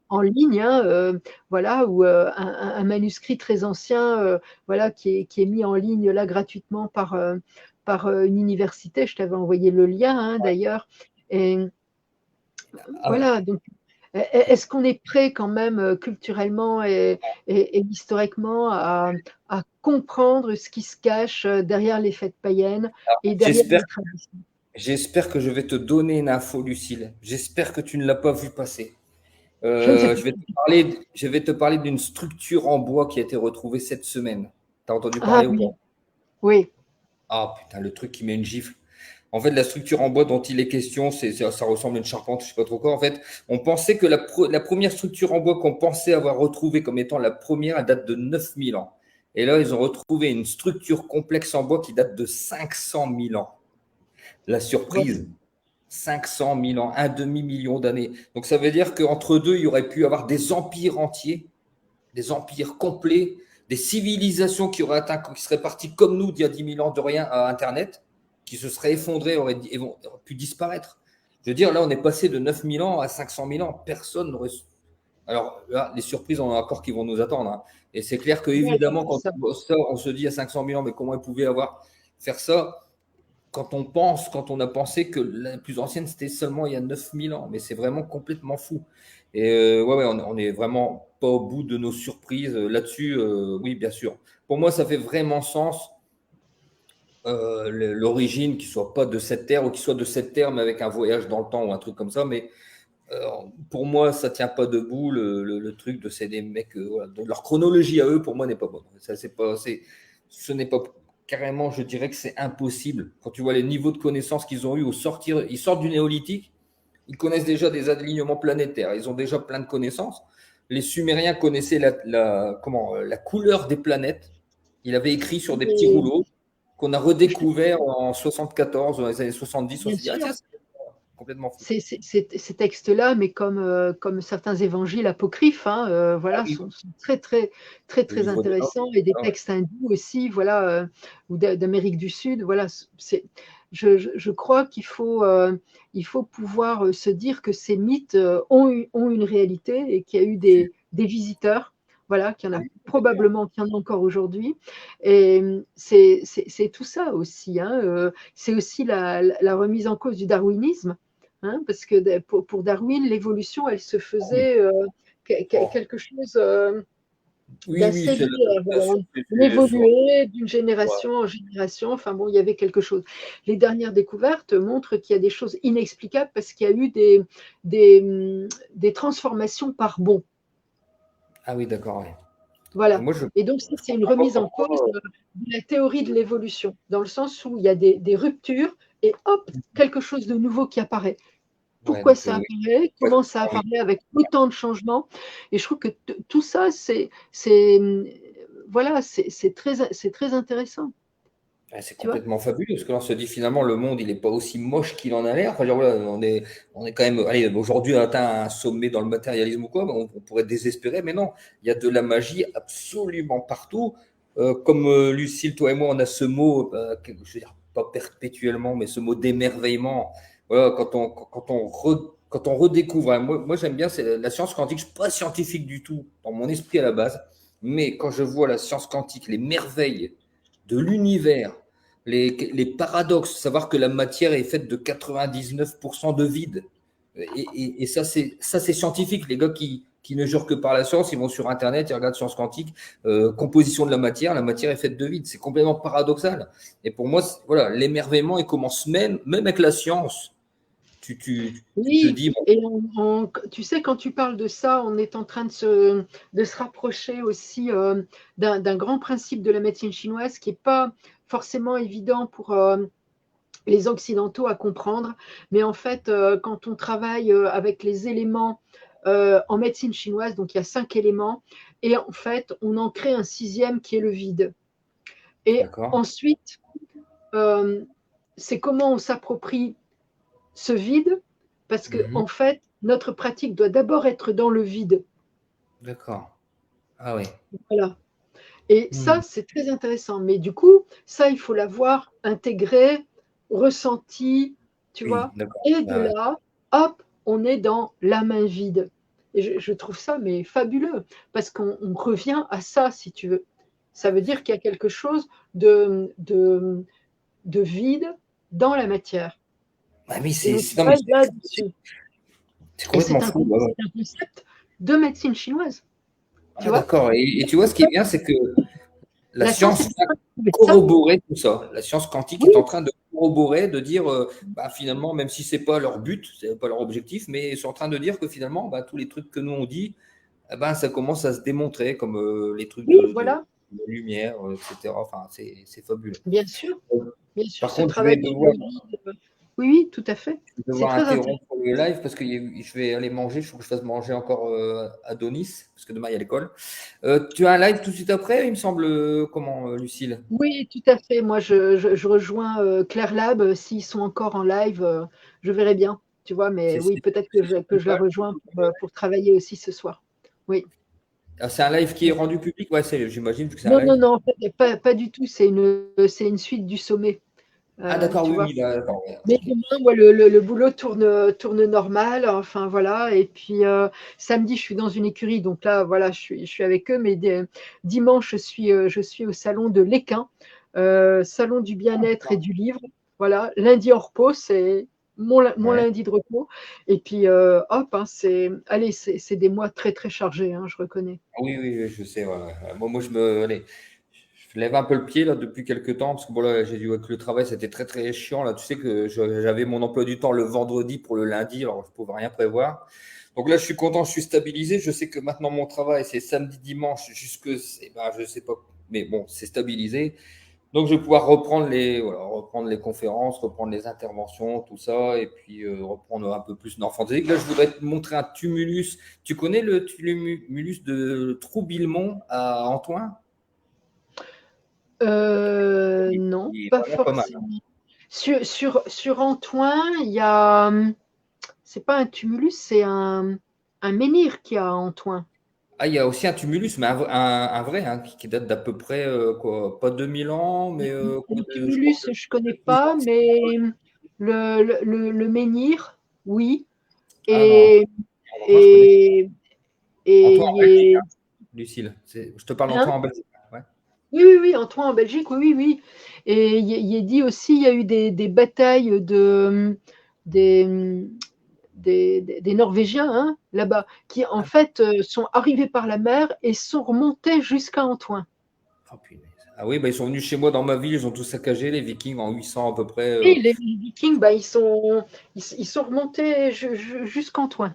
en ligne, hein, voilà, ou un manuscrit très ancien, voilà, qui est mis en ligne là gratuitement par une université. Je t'avais envoyé le lien, hein, d'ailleurs. Et ah, voilà, donc Est-ce qu'on est prêt quand même culturellement et historiquement à comprendre ce qui se cache derrière les fêtes païennes et derrière J'espère les traditions? J'espère que je vais te donner une info, Lucille. J'espère que tu ne l'as pas vu passer. Je ne sais pas. Je vais te parler d'une structure en bois qui a été retrouvée cette semaine. T'as entendu Ah parler ou pas? oui, oui. Ah putain, le truc qui met une gifle. En fait, la structure en bois dont il est question, ça ressemble à une charpente, je sais pas trop quoi. En fait, on pensait que la première structure en bois qu'on pensait avoir retrouvée comme étant la première, elle date de 9000 ans. Et là, ils ont retrouvé une structure complexe en bois qui date de 500 000 ans. La Voilà. surprise, 500 000 ans, un demi-million d'années. Donc ça veut dire qu'entre deux, il y aurait pu avoir des empires entiers, des empires complets, des civilisations qui auraient atteint, qui seraient parties comme nous d'il y a 10 000 ans de rien à Internet, qui se seraient effondrées, auraient pu disparaître. Je veux dire, là, on est passé de 9 000 ans à 500 000 ans. Personne n'aurait. Alors là, les surprises, on a encore qui vont nous attendre, hein. Et c'est clair que, Ouais, évidemment, c'est quand ça. on voit ça, on se dit à 500 000 ans, mais comment ils pouvaient faire ça quand on a pensé que la plus ancienne, c'était seulement il y a 9000 ans, mais c'est vraiment complètement fou. Et ouais, on est vraiment pas au bout de nos surprises là-dessus. Oui, bien sûr. Pour moi, ça fait vraiment sens l'origine, qui soit pas de cette terre ou qui soit de cette terre, mais avec un voyage dans le temps ou un truc comme ça. Mais euh, pour moi, ça tient pas debout le truc de ces des mecs. Voilà, de leur chronologie à eux, pour moi, n'est pas bonne. Ça, ce n'est pas carrément, je dirais que c'est impossible. Quand tu vois les niveaux de connaissances qu'ils ont eu au sortir, ils sortent du néolithique, ils connaissent déjà des alignements planétaires, ils ont déjà plein de connaissances. Les Sumériens connaissaient la couleur des planètes. Il avait écrit sur des petits Et rouleaux qu'on a redécouvert en 74, dans les années 70. On bien s'est dit, ah sûr, tiens, c'est complètement fou. ces textes-là, mais comme certains évangiles apocryphes, hein, Ah voilà, oui, sont très, très, très, le très livre des morts. intéressants. Et des Ah ouais. textes hindous aussi, voilà, ou d'Amérique du Sud. Voilà, je crois il faut pouvoir se dire que ces mythes ont une réalité et qu'il y a eu des visiteurs. Voilà, qu'il y en a probablement, qu'il y en a encore aujourd'hui. Et c'est tout ça aussi, hein. C'est aussi la remise en cause du darwinisme, hein, parce que pour Darwin, l'évolution, elle se Ah oui. faisait Oh. quelque chose Oui, oui, d'assez linéaire. bien Voilà. sûr, On sur. évoluait d'une Ouais. génération en génération. Enfin bon, il y avait quelque chose. Les dernières découvertes montrent qu'il y a des choses inexplicables parce qu'il y a eu des transformations par bond. Ah oui, d'accord. Ouais. Et Voilà. moi, je ne Et donc, ça, c'est une comprends pas remise en cause pourquoi. de la théorie de l'évolution, dans le sens où il y a des ruptures et hop, quelque chose de nouveau qui apparaît. Ouais, Pourquoi donc, ça oui. apparaît? Ouais, Comment ça ah oui. apparaît avec autant de changements? Et je trouve que tout ça, voilà, c'est très intéressant. Ah, c'est Tu vois? complètement fabuleux, parce que là, on se dit finalement, le monde, il n'est pas aussi moche qu'il en a l'air. Enfin, genre, voilà, on est quand même, allez, aujourd'hui, on a atteint un sommet dans le matérialisme ou quoi, mais on pourrait désespérer, mais non, il y a de la magie absolument partout. Comme Lucille, toi et moi, on a ce mot, je veux dire, pas perpétuellement, mais ce mot d'émerveillement. Voilà, quand on redécouvre, hein, moi j'aime bien, c'est la science quantique. Je ne suis pas scientifique du tout dans mon esprit à la base, mais quand je vois la science quantique, les merveilles de l'univers, les paradoxes, savoir que la matière est faite de 99% de vide. Et ça, c'est scientifique. Les gars qui ne jurent que par la science, ils vont sur Internet, ils regardent science quantique, composition de la matière est faite de vide. C'est complètement paradoxal. Et pour moi, voilà, l'émerveillement, il commence même avec la science. Tu te Oui, dis, bon, et tu sais, quand tu parles de ça, on est en train de se rapprocher aussi d'un grand principe de la médecine chinoise qui n'est pas forcément évident pour les Occidentaux à comprendre. Mais en fait, quand on travaille avec les éléments en médecine chinoise, donc il y a 5 éléments, et en fait, on en crée un sixième qui est le vide. Et d'accord. ensuite, euh, c'est comment on s'approprie ce vide, parce que Mhm. en fait, notre pratique doit d'abord être dans le vide. D'accord. Ah oui. Voilà. Et Hmm. ça, c'est très intéressant. Mais du coup, ça, il faut l'avoir intégré, ressenti, tu Oui, vois. d'accord. Et de Ah ouais. là, hop, on est dans la main vide. Et je trouve ça mais fabuleux, parce qu'on revient à ça, si tu veux. Ça veut dire qu'il y a quelque chose de vide dans la matière. Ah oui, Et on non, mais travaille là-dessus. C'est Et complètement fou. Ouais, ouais. c'est un concept de médecine chinoise. Tu Ah, vois? d'accord. Et tu vois, ce qui est bien, c'est que la La science est science en vient train de trouver ça. corroborer tout ça. La science quantique Oui, est en train de corroborer, de dire, bah, finalement, même si c'est pas leur but, c'est pas leur objectif, mais ils sont en train de dire que finalement, bah, tous les trucs que nous on dit, eh ben, ça commence à se démontrer, comme les trucs oui, voilà, de lumière, etc. Enfin, c'est fabuleux. bien sûr. Bien sûr, Par ce contre, travail de biologie. Oui, oui, tout à fait. je vais C'est devoir très intéressant. interrompre le live parce que je vais aller manger. Il faut que je fasse manger encore Adonis, parce que demain il y a l'école. Tu as un live tout de suite après, il me semble, comment, Lucille? Oui, tout à fait. Moi, je rejoins Claire Lab. S'ils sont encore en live, je verrai bien. Tu vois, mais C'est oui, peut-être que je la rejoins pour travailler aussi ce soir. Oui. c'est un live qui est rendu public? Ouais, j'imagine que c'est un Non, non, live. non, en fait, pas du tout. C'est une suite du sommet. Ah, d'accord, Tu oui, vois. oui, d'accord, ouais, Mais ok. demain, moi, le boulot tourne normal. Enfin, voilà. Et puis, samedi, je suis dans une écurie. Donc là, voilà, je suis avec eux. Mais dimanche, je suis au salon de l'Équin, salon du bien-être et du livre. Voilà. Lundi hors repos, c'est mon Ouais. lundi de repos. Et puis, hop, hein, allez, c'est des mois très, très chargés, hein, je reconnais. Ah oui, oui, oui, je sais. Ouais, ouais. Moi, allez, je lève un peu le pied là depuis quelques temps parce que bon, là, j'ai dit ouais, que le travail c'était très très chiant. Là, tu sais que j'avais mon emploi du temps le vendredi pour le lundi, alors je pouvais rien prévoir. Donc là, je suis content, je suis stabilisé. Je sais que maintenant mon travail c'est samedi, dimanche, jusque, ben, je sais pas, mais bon, c'est stabilisé. Donc, je vais pouvoir reprendre les conférences, reprendre les interventions, tout ça, et puis reprendre un peu plus d'enfantaisie. Là, je voudrais te montrer un tumulus. Tu connais le tumulus de Troubilmont à Antoing? Non, Il est pas vraiment pas mal. forcément. Sur Antoine, il y a, c'est pas un tumulus, c'est un menhir qui a à Antoine. Ah, il y a aussi un tumulus, mais un vrai, hein, qui date d'à peu près, quoi, pas 2000 ans, mais quoi, Le je pense tumulus, je connais de 10 pas, ans. mais le menhir, oui. Ah non, Et, moi je connais. et, et Antoine il en y Belgique, est, hein, Lucille. Je te parle hein? d'Antoine en Belgique. Ouais. Oui, oui, oui, Antoine en Belgique, oui, oui, oui. Et il est dit aussi, il y a eu des batailles des, des Norvégiens, hein, là-bas, qui en fait sont arrivés par la mer et sont remontés jusqu'à Antoine. Oh, punaise. Ah oui, bah, ils sont venus chez moi dans ma ville, ils ont tout saccagé, les Vikings, en 800 à peu près. Et les Vikings, bah, ils sont remontés jusqu'à Antoine.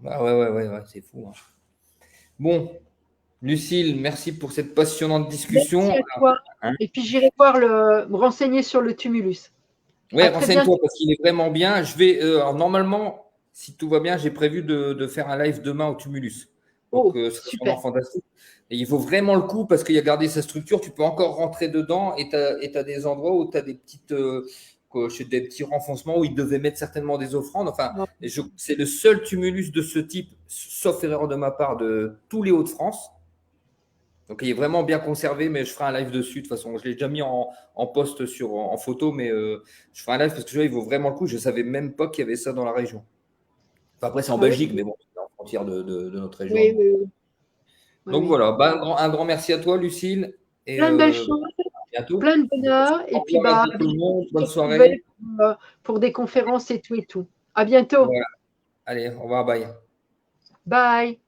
Ah ouais, ouais, ouais, ouais, c'est fou, hein. Bon, Lucille, merci pour cette passionnante Merci discussion. à toi. Hein. Et puis j'irai voir me renseigner sur le tumulus. Ouais, À très bientôt. renseigne-toi parce qu'il est vraiment bien. Alors normalement, si tout va bien, j'ai prévu de faire un live demain au Tumulus. Donc, Oh, ce serait super. vraiment fantastique. Et il vaut vraiment le coup parce qu'il a gardé sa structure. Tu peux encore rentrer dedans et tu as, des endroits où tu as des petites, des petits renfoncements où ils devaient mettre certainement des offrandes. Enfin, c'est le seul Tumulus de ce type, sauf erreur de ma part, de tous les Hauts-de-France. Donc, il est vraiment bien conservé, mais je ferai un live dessus. De toute façon, je l'ai déjà mis en post en photo, mais je ferai un live parce que celui-là, il vaut vraiment le coup. Je ne savais même pas qu'il y avait ça dans la région. Enfin, après, c'est en Ah oui, Belgique, mais bon, c'est en frontière de notre région à oui, nous. oui, oui, oui, Donc oui. voilà, bah, un grand merci à toi, Lucille, et Plein de belles choses, à bientôt. plein de bonheur. Et Au puis, revoir bah, à tout le monde. se Bonne soirée. retrouver pour des conférences et tout et tout. À bientôt. Voilà. Allez, au revoir, bye. Bye.